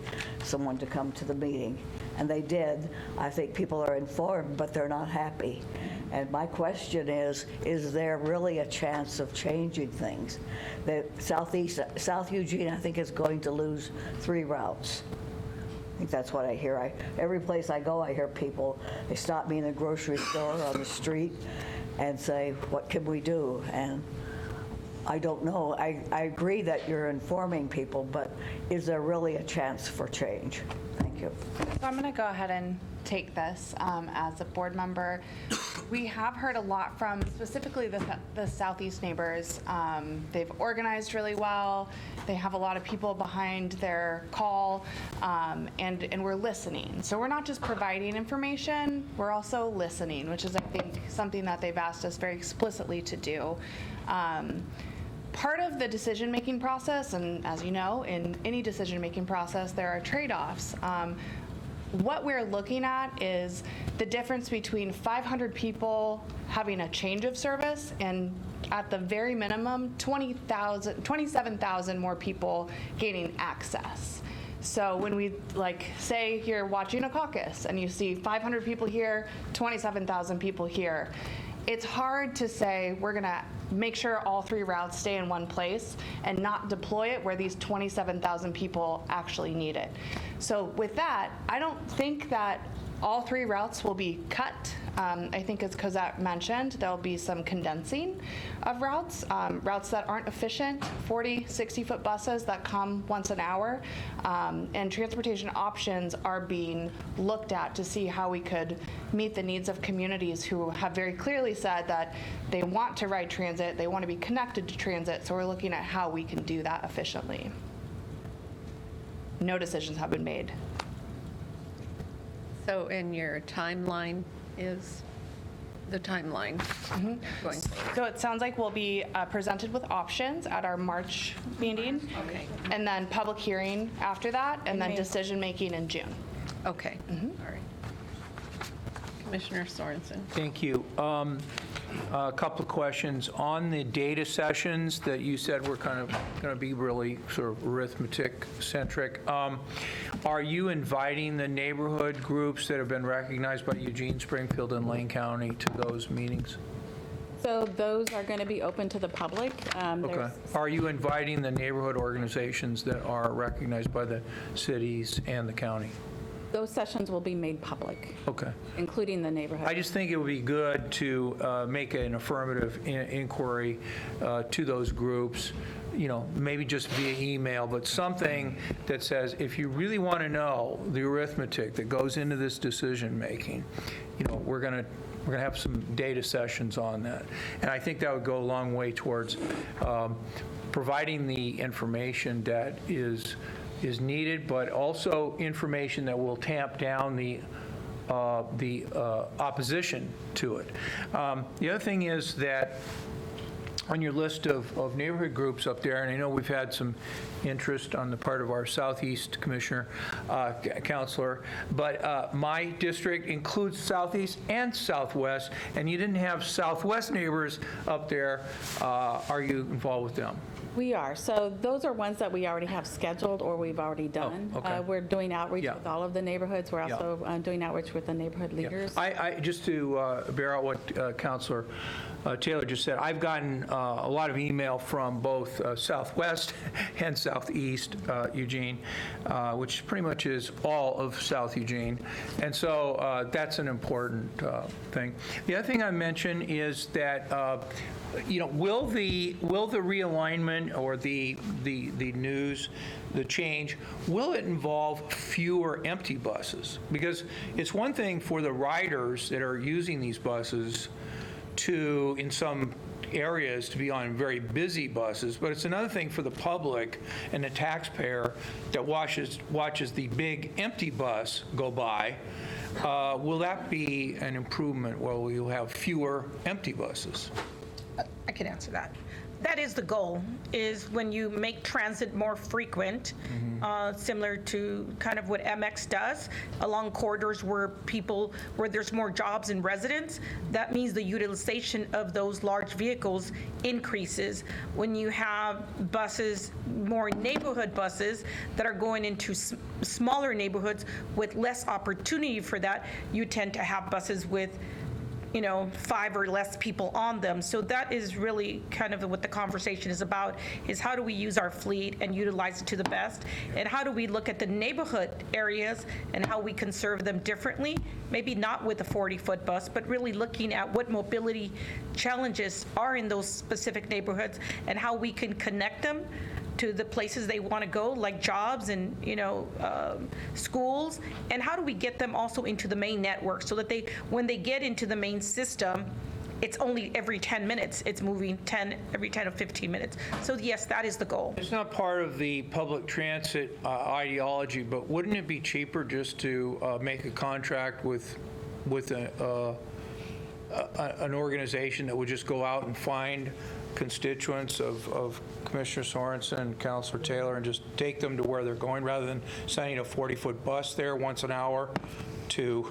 someone to come to the meeting. And they did. I think people are informed, but they're not happy. And my question is there really a chance of changing things? South Eugene, I think, is going to lose 3 routes. I think that's what I hear. Every place I go, I hear people, they stop me in the grocery store on the street and say, what can we do? And I don't know. I agree that you're informing people, but is there really a chance for change? Thank you. So I'm going to go ahead and take this as a board member. We have heard a lot from specifically the Southeast Neighbors. They've organized really well. They have a lot of people behind their call, and we're listening. So we're not just providing information, we're also listening, which is, I think, something that they've asked us very explicitly to do. Part of the decision-making process, and as you know, in any decision-making process, there are trade-offs. What we're looking at is the difference between 500 people having a change of service and, at the very minimum, 27,000 more people gaining access. So when we, say you're watching a caucus and you see 500 people here, 27,000 people here, it's hard to say we're going to make sure all 3 routes stay in one place and not deploy it where these 27,000 people actually need it. So with that, I don't think that all 3 routes will be cut. I think, as Cosette mentioned, there'll be some condensing of routes, routes that aren't efficient, 40, 60-foot buses that come once an hour, and transportation options are being looked at to see how we could meet the needs of communities who have very clearly said that they want to ride transit, they want to be connected to transit, so we're looking at how we can do that efficiently. No decisions have been made. So in your timeline is the timeline going forward? So it sounds like we'll be presented with options at our March meeting. Okay. And then public hearing after that, and then decision making in June. Okay. All right. Commissioner Sorensen. Thank you. A couple of questions. On the data sessions that you said were kind of going to be really sort of arithmetic-centric, are you inviting the neighborhood groups that have been recognized by Eugene, Springfield, and Lane County to those meetings? So those are going to be open to the public. Okay. Are you inviting the neighborhood organizations that are recognized by the cities and the county? Those sessions will be made public, Okay. including the neighborhood. I just think it would be good to make an affirmative inquiry to those groups, maybe just via email, but something that says, if you really want to know the arithmetic that goes into this decision-making, we're going to have some data sessions on that. And I think that would go a long way towards providing the information that is needed, but also information that will tamp down the opposition to it. The other thing is that on your list of neighborhood groups up there, and I know we've had some interest on the part of our Southeast Commissioner, Counselor, but my district includes Southeast and Southwest, and you didn't have Southwest neighbors up there. Are you involved with them? We are. So those are ones that we already have scheduled or we've already done. okay. We're doing outreach with all of the neighborhoods. We're also doing outreach with the neighborhood leaders. I just to bear out what Counselor Taylor just said, I've gotten a lot of email from both Southwest and Southeast Eugene, which pretty much is all of South Eugene. And so that's an important thing. The other thing I mentioned is that will the realignment or the news, the change, will it involve fewer empty buses? Because it's one thing for the riders that are using these buses to, in some areas, to be on very busy buses, but it's another thing for the public and the taxpayer that watches the big empty bus go by. Will that be an improvement? Will you have fewer empty buses? I can answer that. That is the goal, is when you make transit more frequent, similar to kind of what MX does, along corridors where there's more jobs and residents, that means the utilization of those large vehicles increases. When you have buses, more neighborhood buses that are going into smaller neighborhoods with less opportunity for that, you tend to have buses with 5 or less people on them. So that is really kind of what the conversation is about, is how do we use our fleet and utilize it to the best? And how do we look at the neighborhood areas and how we can serve them differently? Maybe not with a 40-foot bus, but really looking at what mobility challenges are in those specific neighborhoods and how we can connect them to the places they want to go, like jobs and schools, and how do we get them also into the main network so that when they get into the main system, it's only every 10 minutes, it's moving every 10 or 15 minutes. So yes, that is the goal. It's not part of the public transit ideology, but wouldn't it be cheaper just to make a contract with an organization that would just go out and find constituents of Commissioner Sorensen and Councilor Taylor and just take them to where they're going, rather than sending a 40-foot bus there once an hour to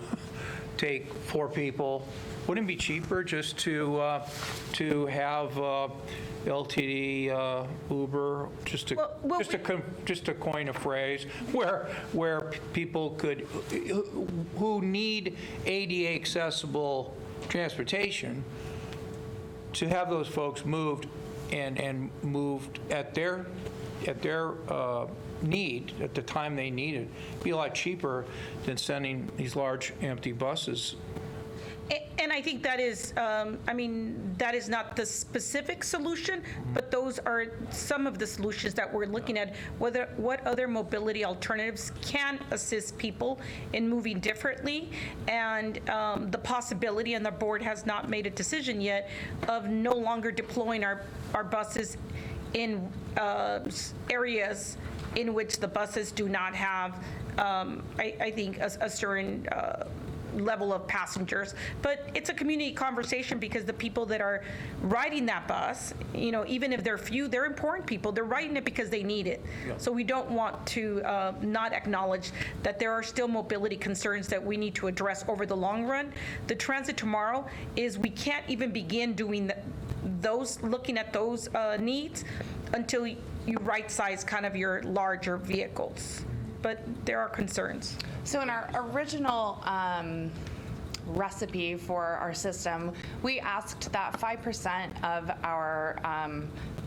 take 4 people? Wouldn't it be cheaper just to have LTD, Uber, just to coin a phrase, where people who need ADA accessible transportation, to have those folks moved and moved at their need, at the time they need it, be a lot cheaper than sending these large empty buses. And I think that is, that is not the specific solution, but those are some of the solutions that we're looking at, what other mobility alternatives can assist people in moving differently, and the possibility, and the board has not made a decision yet, of no longer deploying our buses in areas in which the buses do not have, I think, a certain level of passengers. But it's a community conversation because the people that are riding that bus, even if they're few, they're important people. They're riding it because they need it. So we don't want to not acknowledge that there are still mobility concerns that we need to address over the long run. The transit tomorrow is we can't even begin doing looking at those needs until you right-size kind of your larger vehicles. But there are concerns. So in our original recipe for our system, we asked that 5% of our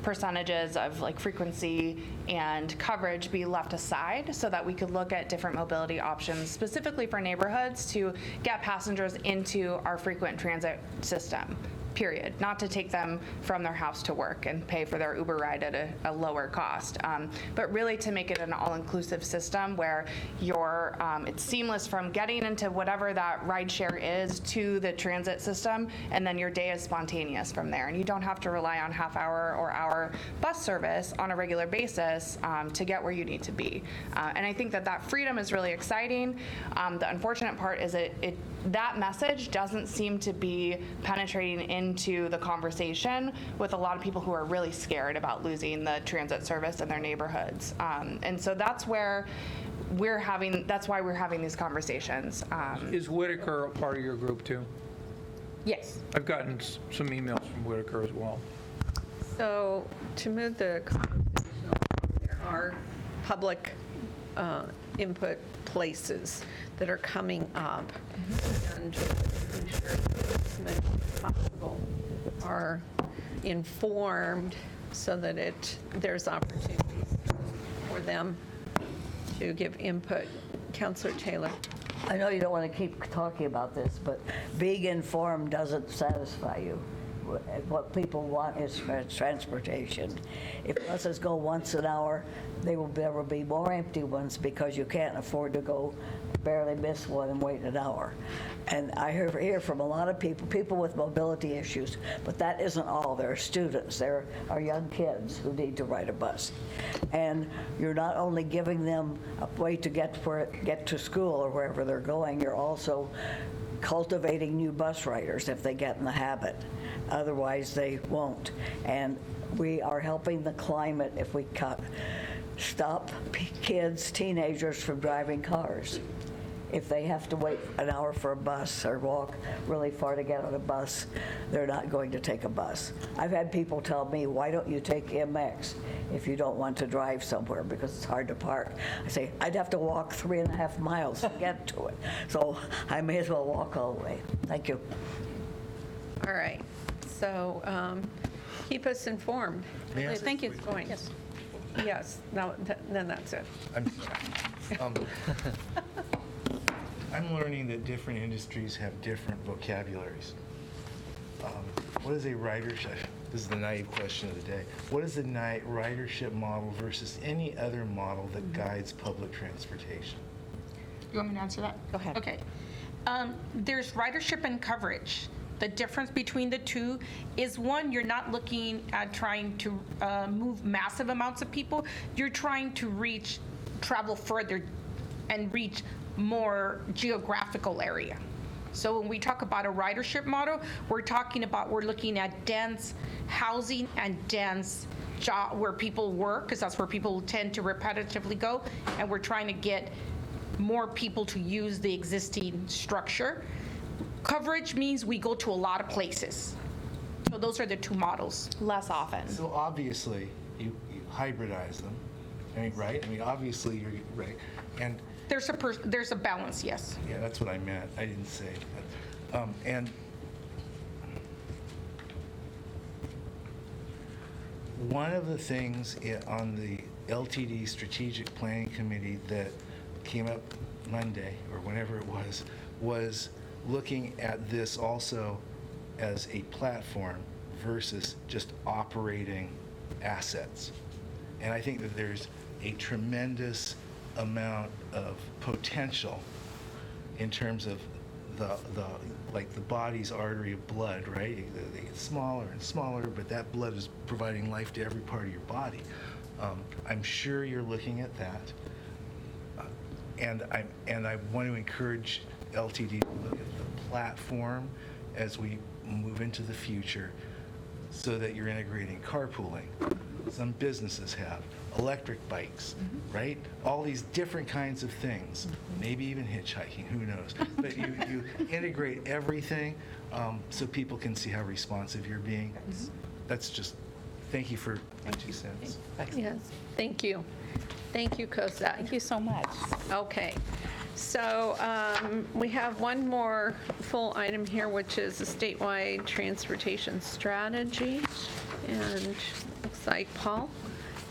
percentages of like frequency and coverage be left aside so that we could look at different mobility options specifically for neighborhoods to get passengers into our frequent transit system. Period. Not to take them from their house to work and pay for their Uber ride at a lower cost, but really to make it an all-inclusive system where it's seamless from getting into whatever that ride share is to the transit system, and then your day is spontaneous from there. And you don't have to rely on half-hour or hour bus service on a regular basis to get where you need to be. And I think that freedom is really exciting. The unfortunate part is that message doesn't seem to be penetrating into the conversation with a lot of people who are really scared about losing the transit service in their neighborhoods. And so that's why we're having these conversations. Is Whitaker a part of your group too? Yes. I've gotten some emails from Whitaker as well. So to move the conversation along, there are public input places that are coming up, and ensure as many as possible are informed so that there's opportunities for them to give input. Councillor Taylor. I know you don't want to keep talking about this, but being informed doesn't satisfy you. What people want is transportation. If buses go once an hour, there will be more empty ones because you can't afford to go barely miss one and wait an hour. And I hear from a lot of people with mobility issues, but that isn't all. There are students, there are young kids who need to ride a bus. And you're not only giving them a way to get to school or wherever they're going, you're also cultivating new bus riders if they get in the habit. Otherwise, they won't. And we are helping the climate if we stop kids, teenagers from driving cars. If they have to wait an hour for a bus or walk really far to get on a bus, they're not going to take a bus. I've had people tell me, why don't you take MX if you don't want to drive somewhere because it's hard to park? I say, I'd have to walk 3.5 miles to get to it. So I may as well walk all the way. Thank you. All right. So keep us informed. May I Thank you. say- Going. Yes. Yes. No, then that's it. I'm sorry. I'm learning that different industries have different vocabularies. What is a ridership? This is the naive question of the day. What is the ridership model versus any other model that guides public transportation? You want me to answer that? Go ahead. Okay. There's ridership and coverage. The difference between the two is, one, you're not looking at trying to move massive amounts of people. You're trying to travel further and reach more geographical area. So when we talk about a ridership model, we're looking at dense housing and dense job where people work, because that's where people tend to repetitively go, and we're trying to get more people to use the existing structure. Coverage means we go to a lot of places. So those are the two models. Less often. So obviously, you hybridize them, right? I mean, obviously, you're right. And there's a balance, yes. yeah, that's what I meant. I didn't say that. And one of the things on the LTD Strategic Planning Committee that came up Monday, or whenever it was looking at this also as a platform versus just operating assets. And I think that there's a tremendous amount of potential in terms of the body's artery of blood, right? They get smaller and smaller, but that blood is providing life to every part of your body. I'm sure you're looking at that, and I want to encourage LTD to look at the platform as we move into the future so that you're integrating carpooling. Some businesses have electric bikes, right? All these different kinds of things, maybe even hitchhiking, who knows? But you integrate everything so people can see how responsive you're being. That's just, thank you for my 2 cents. Yes, thank you. Thank you, Cosette. Thank you so much. Okay, so we have one more full item here, which is the statewide transportation strategy. And looks like Paul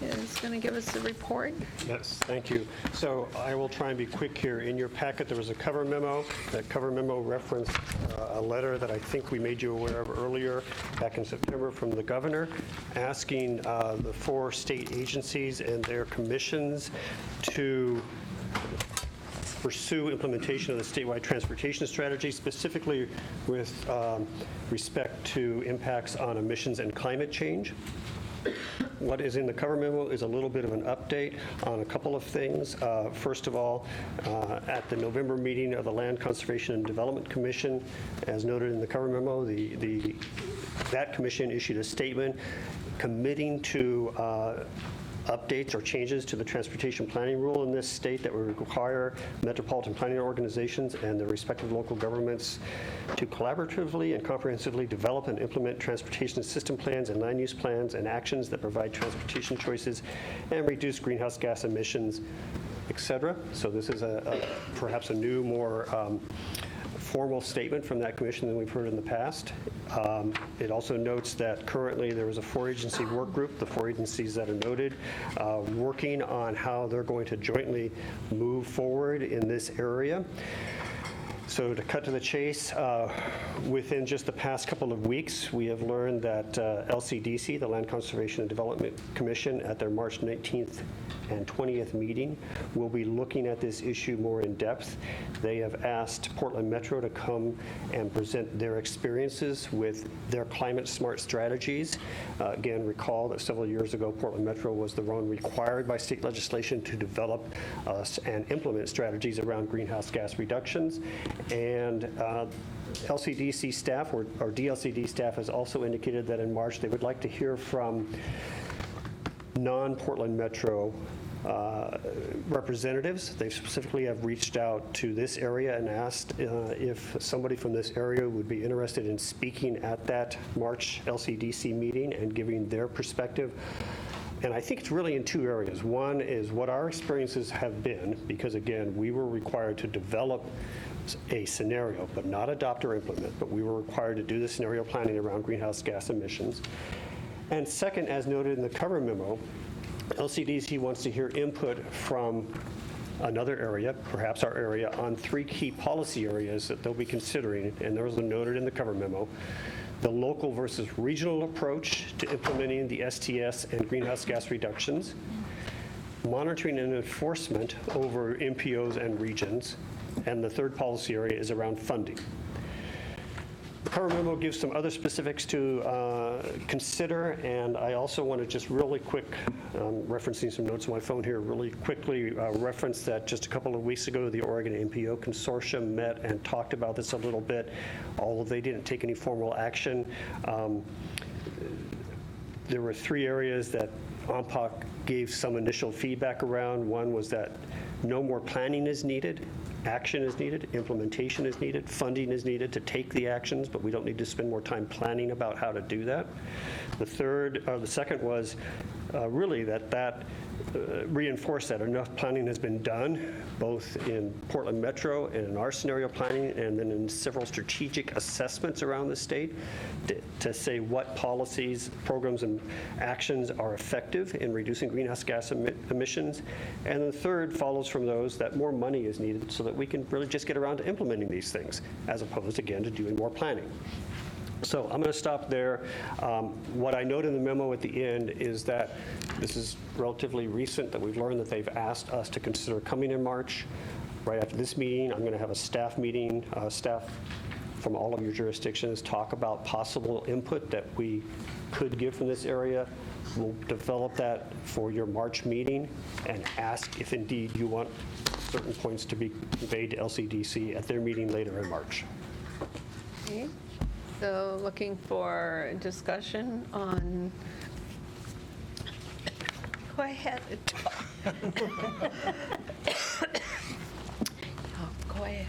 is going to give us the report. Yes, thank you. So I will try and be quick here. In your packet, there was a cover memo. That cover memo referenced a letter that I think we made you aware of earlier back in September from the governor, asking the 4 state agencies and their commissions to pursue implementation of the statewide transportation strategy, specifically with respect to impacts on emissions and climate change. What is in the cover memo is a little bit of an update on a couple of things. First of all, at the November meeting of the Land Conservation and Development Commission, as noted in the cover memo, that commission issued a statement committing to updates or changes to the transportation planning rule in this state that would require metropolitan planning organizations and their respective local governments to collaboratively and comprehensively develop and implement transportation system plans and land use plans and actions that provide transportation choices and reduce greenhouse gas emissions, etc. So this is perhaps a new, more formal statement from that commission than we've heard in the past. It also notes that currently there is a 4-agency work group, the 4 agencies that are noted, working on how they're going to jointly move forward in this area. So to cut to the chase, within just the past couple of weeks, we have learned that LCDC, the Land Conservation and Development Commission, at their March 19th and 20th meeting, will be looking at this issue more in depth. They have asked Portland Metro to come and present their experiences with their climate smart strategies. Again, recall that several years ago, Portland Metro was the one required by state legislation to develop and implement strategies around greenhouse gas reductions. And LCDC staff or DLCD staff has also indicated that in March they would like to hear from non-Portland Metro representatives. They specifically have reached out to this area and asked if somebody from this area would be interested in speaking at that March LCDC meeting and giving their perspective. And I think it's really in 2 areas. One is what our experiences have been, because again, we were required to develop a scenario, but not adopt or implement, but we were required to do the scenario planning around greenhouse gas emissions. And second, as noted in the cover memo, LCDC wants to hear input from another area, perhaps our area, on 3 key policy areas that they'll be considering, and those are noted in the cover memo. The local versus regional approach to implementing the STS and greenhouse gas reductions, monitoring and enforcement over MPOs and regions, and the third policy area is around funding. The cover memo gives some other specifics to consider, and I also want to just really quick, referencing some notes on my phone here, really quickly reference that just a couple of weeks ago, the Oregon MPO Consortium met and talked about this a little bit, although they didn't take any formal action. There were 3 areas that OMPOC gave some initial feedback around. One was that no more planning is needed. Action is needed, implementation is needed, funding is needed to take the actions, but we don't need to spend more time planning about how to do that. The second was really that reinforced that enough planning has been done, both in Portland Metro and in our scenario planning, and then in several strategic assessments around the state to say what policies, programs, and actions are effective in reducing greenhouse gas emissions. And the third follows from those that more money is needed so that we can really just get around to implementing these things, as opposed, again, to doing more planning. So I'm going to stop there. What I note in the memo at the end is that this is relatively recent, that we've learned that they've asked us to consider coming in March. Right after this meeting, I'm going to have a staff meeting, staff from all of your jurisdictions, talk about possible input that we could give from this area. We'll develop that for your March meeting and ask if indeed you want certain points to be conveyed to LCDC at their meeting later in March. Okay. So looking for discussion on, go ahead and talk. Go ahead.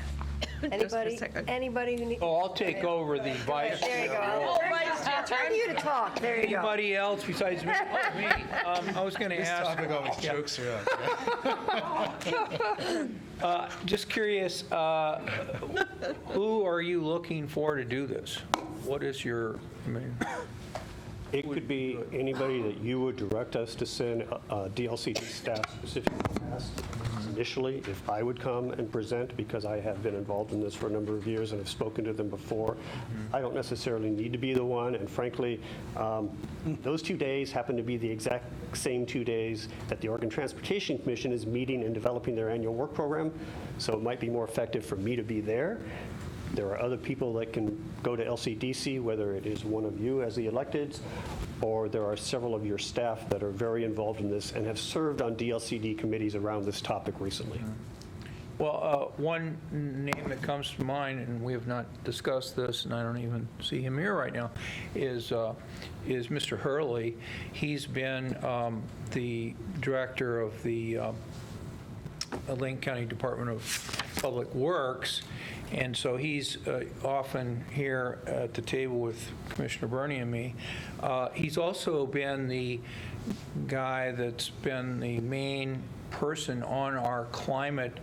Anybody who needs. Oh, I'll take over the vice chair. There you go. Vice Chair, turn to you to talk. There you go. Anybody else besides me? Oh, me. I was going to ask. This topic always chokes her up. Just curious, who are you looking for to do this? What is your, It could be anybody that you would direct us to send DLCD staff specifically asked initially if I would come and present, because I have been involved in this for a number of years and have spoken to them before. I don't necessarily need to be the one, and frankly, those 2 days happen to be the exact same 2 days that the Oregon Transportation Commission is meeting and developing their annual work program, so it might be more effective for me to be there. There are other people that can go to LCDC, whether it is one of you as the electeds, or there are several of your staff that are very involved in this and have served on DLCD committees around this topic recently. well, one name that comes to mind, and we have not discussed this, and I don't even see him here right now, is Mr. Hurley. He's been the director of the Lane County Department of Public Works, and so he's often here at the table with Commissioner Burney and me. He's also been the guy that's been the main person on our climate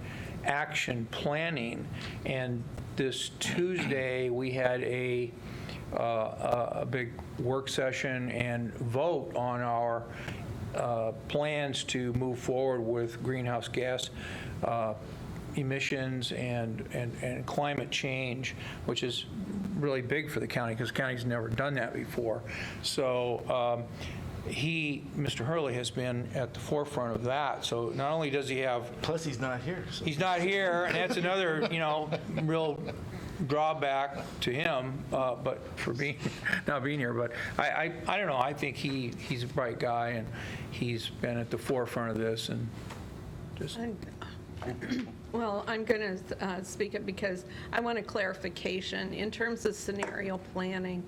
action planning, and this Tuesday we had a big work session and vote on our plans to move forward with greenhouse gas emissions and climate change, which is really big for the county because the county's never done that before. So Mr. Hurley has been at the forefront of that. So not only does he have... Plus, he's not here. So. He's not here, and that's another, real drawback to him, but for not being here. But I don't know. I think he's a bright guy, and he's been at the forefront of this, and just... Well, I'm going to speak up because I want a clarification. In terms of scenario planning,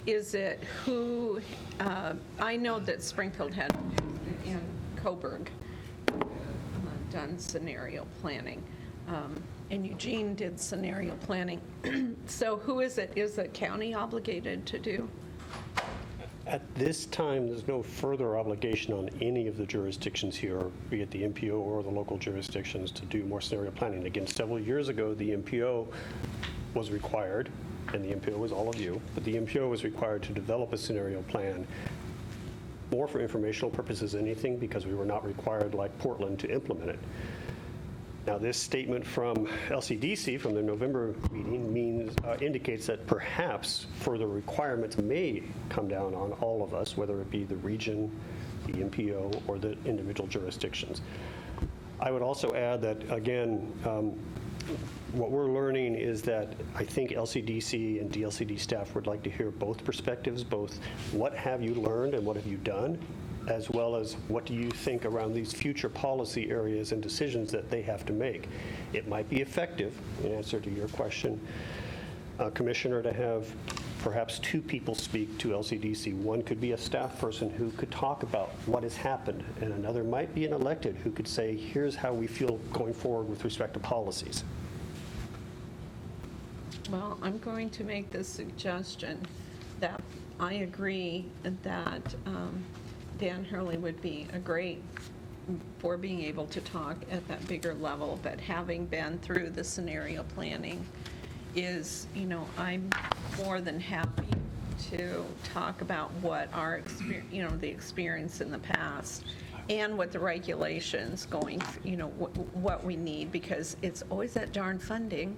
is it who, I know that Springfield had in Coburg done scenario planning, and Eugene did scenario planning. So who is it? Is the county obligated to do? At this time, there's no further obligation on any of the jurisdictions here, be it the MPO or the local jurisdictions, to do more scenario planning. Again, several years ago, the MPO was required, and the MPO was all of you, but the MPO was required to develop a scenario plan more for informational purposes than anything, because we were not required, like Portland, to implement it. Now, this statement from LCDC from the November meeting indicates that perhaps further requirements may come down on all of us, whether it be the region, the MPO, or the individual jurisdictions. I would also add that, again, what we're learning is that I think LCDC and DLCD staff would like to hear both perspectives, both what have you learned and what have you done, as well as what do you think around these future policy areas and decisions that they have to make. It might be effective, in answer to your question, Commissioner, to have perhaps two people speak to LCDC. One could be a staff person who could talk about what has happened, and another might be an elected who could say, here's how we feel going forward with respect to policies. Well, I'm going to make the suggestion that I agree that Dan Hurley would be a great for being able to talk at that bigger level, but having been through the scenario planning is, I'm more than happy to talk about what our experience, the experience in the past and what the regulations going, what we need, because it's always that darn funding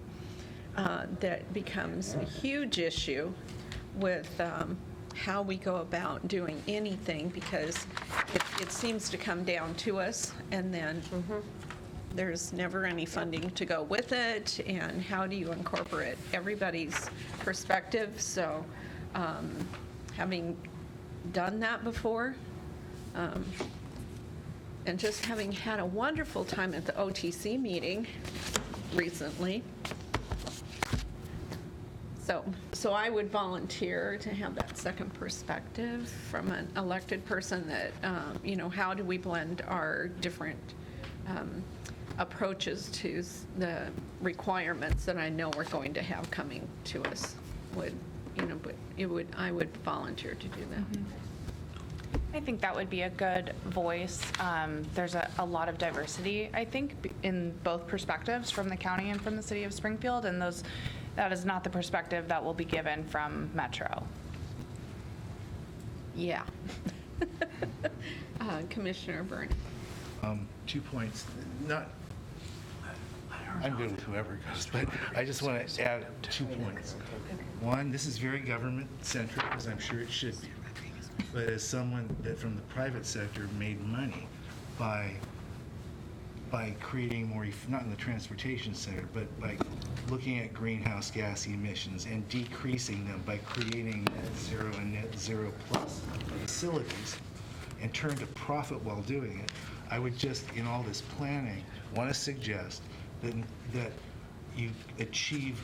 that becomes a huge issue with how we go about doing anything, because it seems to come down to us, and then there's never any funding to go with it, and how do you incorporate everybody's perspective? So having done that before, and just having had a wonderful time at the OTC meeting recently. So I would volunteer to have that second perspective from an elected person that, how do we blend our different approaches to the requirements that I know we're going to have coming to us. I would volunteer to do that. I think that would be a good voice. There's a lot of diversity, I think, in both perspectives from the county and from the city of Springfield, and that is not the perspective that will be given from Metro. Yeah. Commissioner Byrne. 2 points. I'm good with whoever goes, but I just want to add 2 points. One, this is very government-centric, as I'm sure it should be. But as someone that from the private sector made money by creating more, not in the transportation sector, but by looking at greenhouse gas emissions and decreasing them by creating net zero and net zero plus facilities and turn to profit while doing it, I would just, in all this planning, want to suggest that you achieve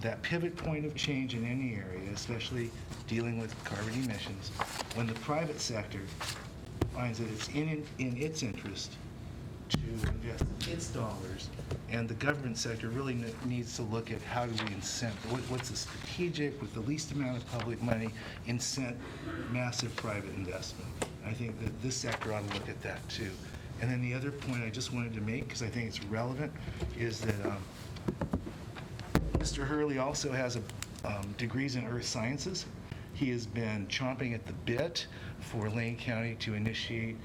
that pivot point of change in any area, especially dealing with carbon emissions, when the private sector finds that it's in its interest to invest its dollars, and the government sector really needs to look at how do we incent, what's the strategic, with the least amount of public money, incent massive private investment. I think that this sector ought to look at that too. And then the other point I just wanted to make, because I think it's relevant, is that Mr. Hurley also has degrees in earth sciences. He has been chomping at the bit for Lane County to initiate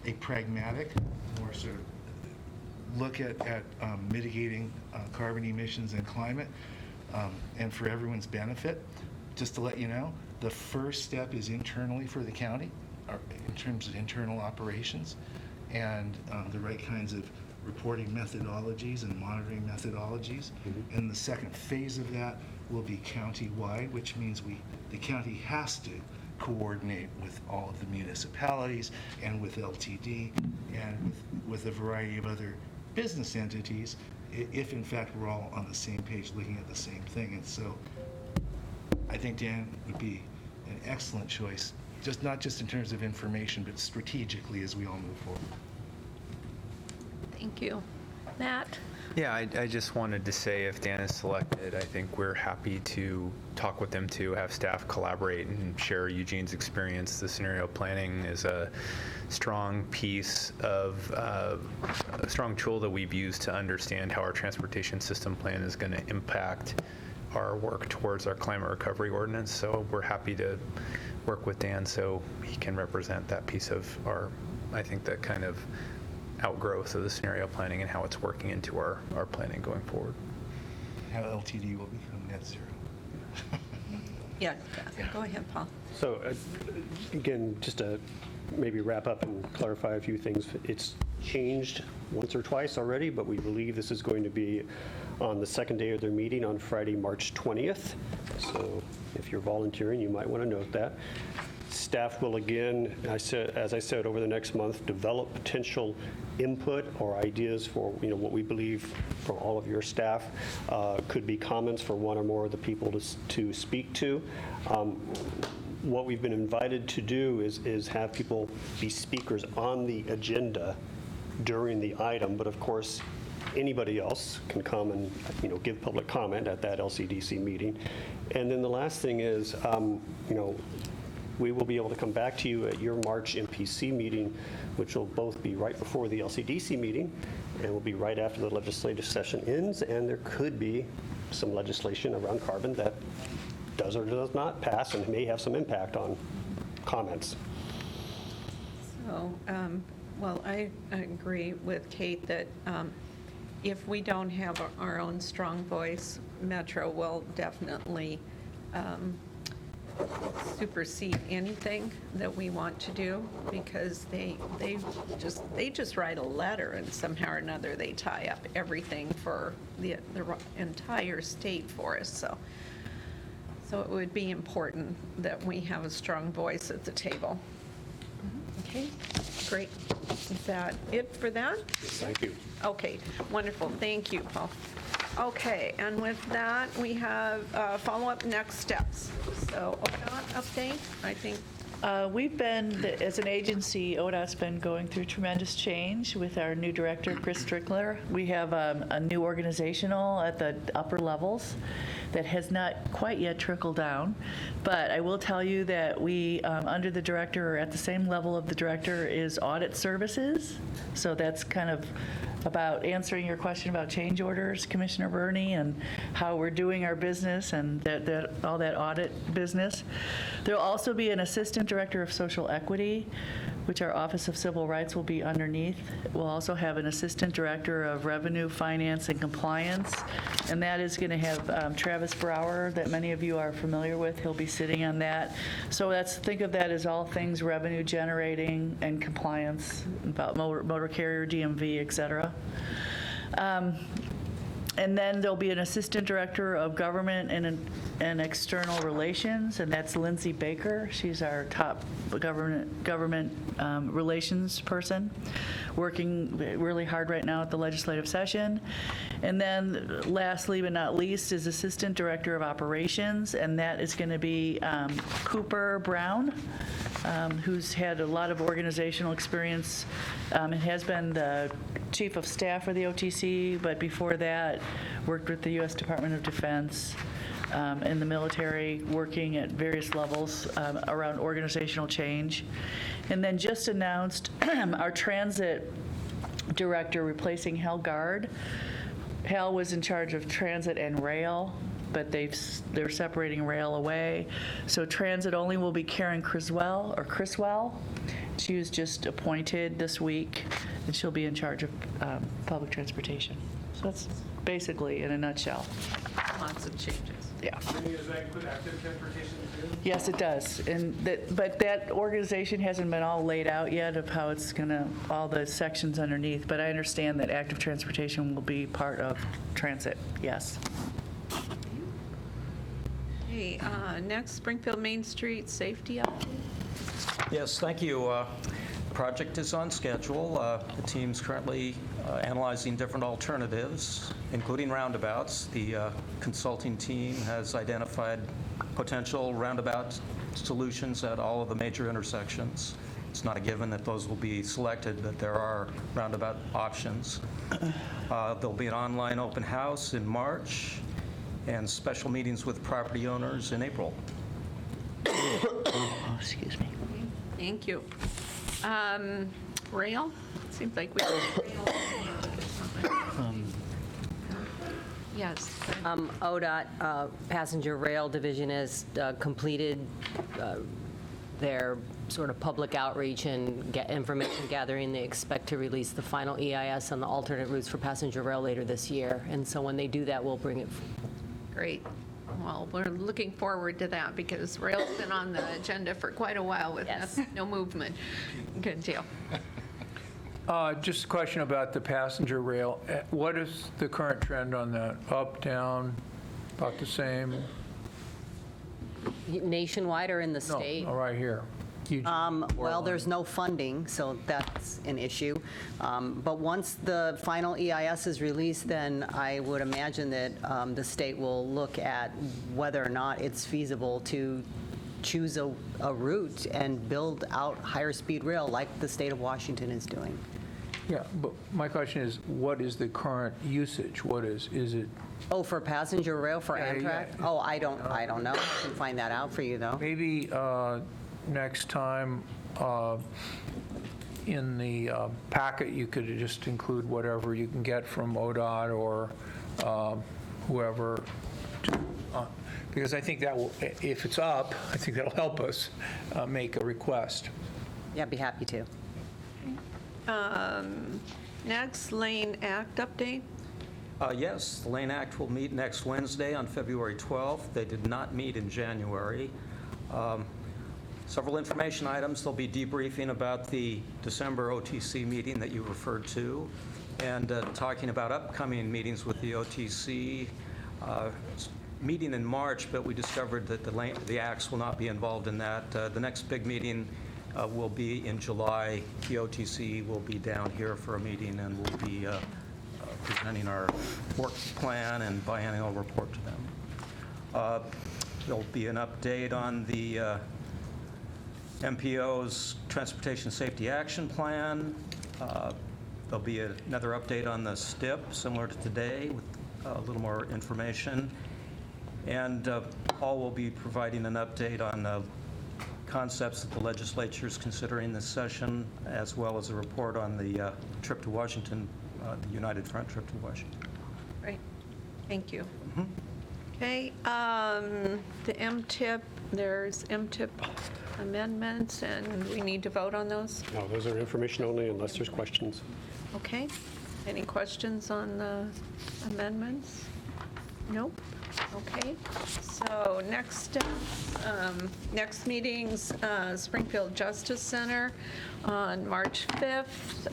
a pragmatic, more sort of look at mitigating carbon emissions and climate, and for everyone's benefit. Just to let you know, the first step is internally for the county, in terms of internal operations, and the right kinds of reporting methodologies and monitoring methodologies. And the second phase of that will be county-wide, which means the county has to coordinate with all of the municipalities and with LTD and with a variety of other business entities, if in fact we're all on the same page looking at the same thing. And so I think Dan would be an excellent choice, not just in terms of information, but strategically as we all move forward. Thank you. Matt? Yeah, I just wanted to say if Dan is selected, I think we're happy to talk with them to have staff collaborate and share Eugene's experience. The scenario planning is a strong piece of a strong tool that we've used to understand how our transportation system plan is going to impact our work towards our climate recovery ordinance. So we're happy to work with Dan so he can represent that piece of I think that kind of outgrowth of the scenario planning and how it's working into our planning going forward. How LTD will become net zero. Yeah, go ahead, Paul. So again, just to maybe wrap up and clarify a few things. It's changed once or twice already, but we believe this is going to be on the second day of their meeting on Friday, March 20th. So if you're volunteering, you might want to note that. Staff will again, as I said, over the next month, develop potential input or ideas for what we believe from all of your staff could be comments for one or more of the people to speak to. What we've been invited to do is have people be speakers on the agenda during the item, but of course anybody else can come and give public comment at that LCDC meeting. And then the last thing is we will be able to come back to you at your March MPC meeting, which will both be right before the LCDC meeting and will be right after the legislative session ends, and there could be some legislation around carbon that does or does not pass and may have some impact on comments. So, well, I agree with Kate that if we don't have our own strong voice, Metro will definitely supersede anything that we want to do, because they just write a letter, and somehow or another they tie up everything for the entire state for us. So it would be important that we have a strong voice at the table. Okay, great. Is that it for that? Thank you. Okay, wonderful. Thank you, Paul. Okay, and with that, we have follow-up next steps. So, ODOT update, I think. We've been, as an agency, ODOT's been going through tremendous change with our new director, Chris Strickler. We have a new organizational at the upper levels that has not quite yet trickled down. But I will tell you that we, under the director, or at the same level of the director, is audit services. So that's kind of about answering your question about change orders, Commissioner Burney, and how we're doing our business and all that audit business. There'll also be an assistant director of social equity, which our Office of Civil Rights will be underneath. We'll also have an assistant director of revenue, finance, and compliance, and that is going to have Travis Brower, that many of you are familiar with. He'll be sitting on that. So think of that as all things revenue generating and compliance, about motor carrier, DMV, et cetera. And then there'll be an assistant director of government and external relations, and that's Lindsay Baker. She's our top government relations person, working really hard right now at the legislative session. And then lastly but not least is assistant director of operations, and that is going to be Cooper Brown, who's had a lot of organizational experience and has been the chief of staff for the OTC, but before that worked with the U.S. Department of Defense in the military, working at various levels around organizational change. And then just announced our transit director replacing Hal Gard. Hal was in charge of transit and rail, but they're separating rail away. So transit only will be Karen Criswell. She was just appointed this week, and she'll be in charge of public transportation. So that's basically in a nutshell. Lots of changes. Yeah. Does that include active transportation too? Yes, it does. But that organization hasn't been all laid out yet of how it's going to, all the sections underneath. But I understand that active transportation will be part of transit, yes. Okay, next, Springfield Main Street safety update. Yes, thank you. Project is on schedule. The team's currently analyzing different alternatives, including roundabouts. The consulting team has identified potential roundabout solutions at all of the major intersections. It's not a given that those will be selected, but there are roundabout options. There'll be an online open house in March and special meetings with property owners in April. Excuse me. Thank you. Rail? Seems like we. Yes. ODOT Passenger Rail Division has completed their sort of public outreach and information gathering. They expect to release the final EIS on the alternate routes for passenger rail later this year. And so when they do that, we'll bring it. Great. Well, we're looking forward to that because rail's been on the agenda for quite a while with no movement. Good deal. Just a question about the passenger rail. What is the current trend on that? Up, down, about the same? Nationwide or in the state? No, right here. Well, there's no funding, so that's an issue. But once the final EIS is released, then I would imagine that the state will look at whether or not it's feasible to choose a route and build out higher speed rail like the state of Washington is doing. Yeah, but my question is, what is the current usage? What is it? Oh, for passenger rail for Amtrak? Yeah. Oh, I don't know. I can find that out for you, though. Maybe next time in the packet, you could just include whatever you can get from ODOT or whoever, because I think that will, if it's up, I think that'll help us make a request. Yeah, I'd be happy to. Next, Lane Act update. Yes, the Lane Act will meet next Wednesday on February 12th. They did not meet in January. Several information items. There'll be debriefing about the December OTC meeting that you referred to, and talking about upcoming meetings with the OTC. Meeting in March, but we discovered that the ACTS will not be involved in that. The next big meeting will be in July. The OTC will be down here for a meeting, and we'll be presenting our work plan and biennial report to them. There'll be an update on the MPO's Transportation Safety Action Plan. There'll be another update on the STIP, similar to today, with a little more information. And Paul will be providing an update on concepts that the legislature is considering this session, as well as a report on the trip to Washington, the United Front trip to Washington. Great, thank you. Okay, the MTIP, there's MTIP amendments, and we need to vote on those? No, those are information only unless there's questions. Okay, any questions on the amendments? Nope. Okay, so next meeting's Springfield Justice Center on March 5th.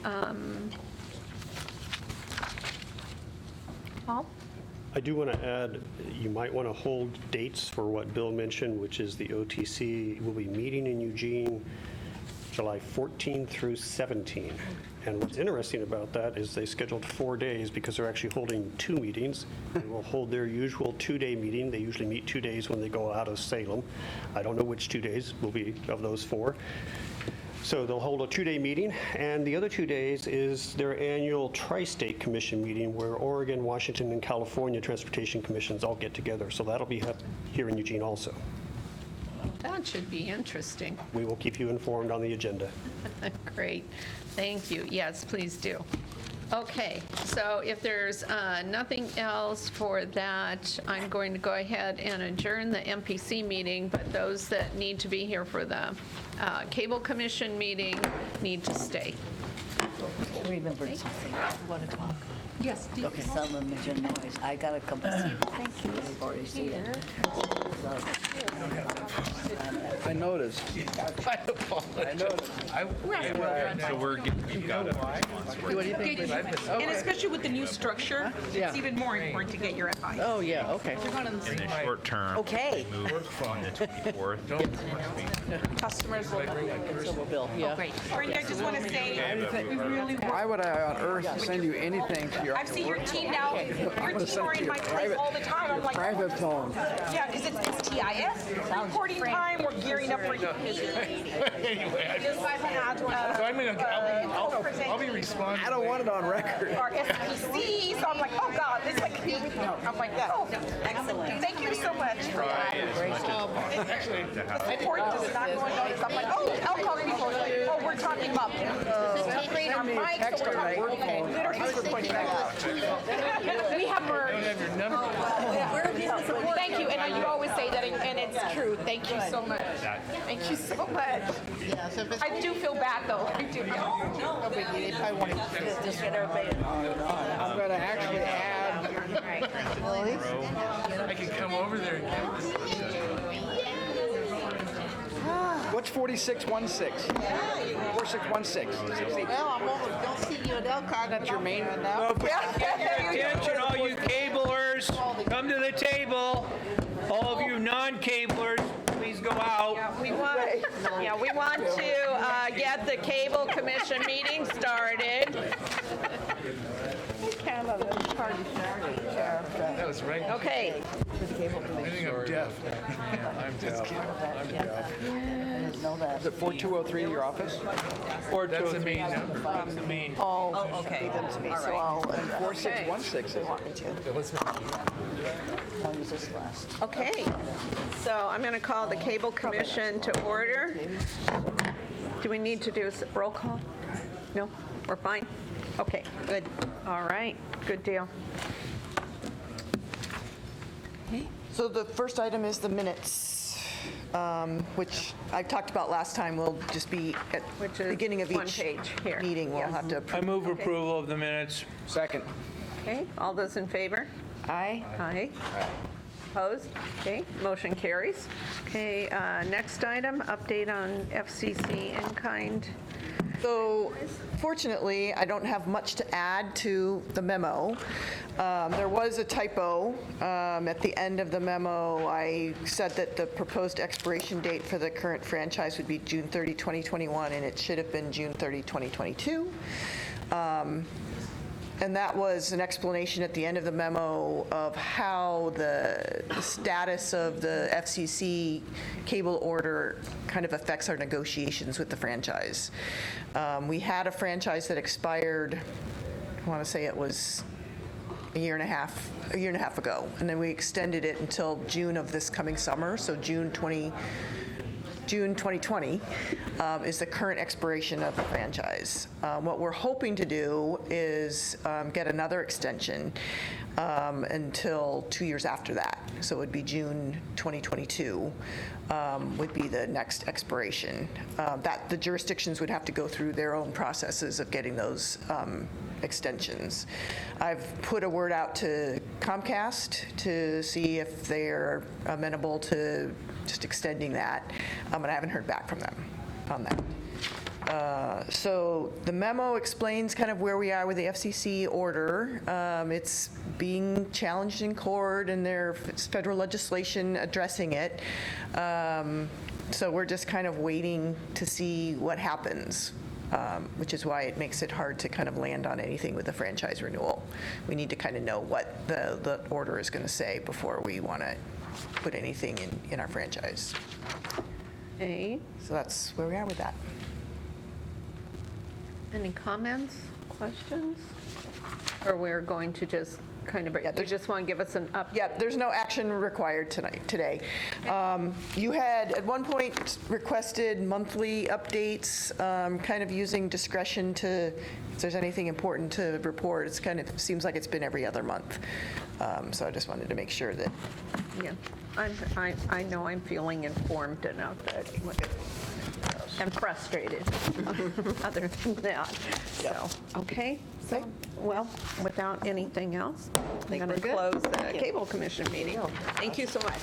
Paul? I do want to add, you might want to hold dates for what Bill mentioned, which is the OTC will be meeting in Eugene July 14 through 17. And what's interesting about that is they scheduled 4 days because they're actually holding 2 meetings. They will hold their usual 2-day meeting. They usually meet 2 days when they go out of Salem. I don't know which 2 days will be of those 4. So they'll hold a 2-day meeting, and the other 2 days is their annual Tri-State Commission meeting where Oregon, Washington, and California Transportation Commissions all get together. So that'll be here in Eugene also. That should be interesting. We will keep you informed on the agenda. Great, thank you. Yes, please do. Okay, so if there's nothing else for that, I'm going to go ahead and adjourn the MPC meeting, but those that need to be here for the Cable Commission meeting need to stay. I remembered something. 1 o'clock. Yes. Okay. Some mentioned noise. I got to come back. Thank you. I've already seen it. I noticed. I noticed. So we've got What do you think? And especially with the new structure, it's even more important to get your advice. Oh, yeah, okay. in the short term. Okay. Move on the 24th. Customers will Bill, yeah. great. Brenda, I just want to say, we really Why would I on earth send you anything to your I've seen your team now. Your team are in my place all the time. I'm like, private phone? yeah, because it's TIS recording time. We're gearing up for your meeting. Anyway, Just had I'll be responding. I don't want it on record. our SPC, so I'm like, oh God, it's like, I'm like, oh, excellent. Thank you so much. Important is not going on. I'm like, oh, I'll call people. Oh, we're talking about upgrade our mics. So we're talking, okay, literally we're pointing that out. We have merged. Thank you, and you always say that, and it's true. Thank you so much. Thank you so much. I do feel bad though. I do. No big deal. I want to just get everybody. I'm going to actually add. I can come over there and get What's 4616? 4616. Well, I'm over, don't see you at Elkhart. That's your main one now. Attention, all you cablers, come to the table. All of you non-cablers, please go out. We want to get the Cable Commission meeting started. That was right. Okay. I think I'm deaf. I'm deaf. Know that. Is it 4203 your office? That's the main number. That's the main. Oh, okay. All right. 4616 is it? How does this last? Okay, so I'm going to call the Cable Commission to order. Do we need to do a roll call? No? We're fine? Okay, good. All right, good deal. So the first item is the minutes, which I talked about last time will just be at the beginning of each meeting. We'll have to approve. I move approval of the minutes. Second. Okay, all those in favor? Aye. Aye. Opposed? Okay, motion carries. Okay, next item, update on FCC in-kind. So fortunately, I don't have much to add to the memo. There was a typo. At the end of the memo, I said that the proposed expiration date for the current franchise would be June 30, 2021, and it should have been June 30, 2022. And that was an explanation at the end of the memo of how the status of the FCC cable order kind of affects our negotiations with the franchise. We had a franchise that expired, I want to say it was a year and a half ago, and then we extended it until June of this coming summer, so June 2020 is the current expiration of the franchise. What we're hoping to do is get another extension until 2 years after that. So it would be June 2022 would be the next expiration. That the jurisdictions would have to go through their own processes of getting those extensions. I've put a word out to Comcast to see if they're amenable to just extending that, and I haven't heard back from them on that. So the memo explains kind of where we are with the FCC order. It's being challenged in court, and there's federal legislation addressing it. So we're just kind of waiting to see what happens. Which is why it makes it hard to kind of land on anything with the franchise renewal. We need to kind of know what the order is going to say before we want to put anything in our franchise. Okay. So that's where we are with that. Any comments, questions? Or we're going to just kind of, you just want to give us an update? Yeah, there's no action required today. You had at one point requested monthly updates, kind of using discretion to, if there's anything important to report. It's kind of seems like it's been every other month. So I just wanted to make sure that. Yeah, I know I'm feeling informed enough that I'm frustrated other than that. So, okay. So, well, without anything else, I'm going to close the Cable Commission meeting. Thank you so much.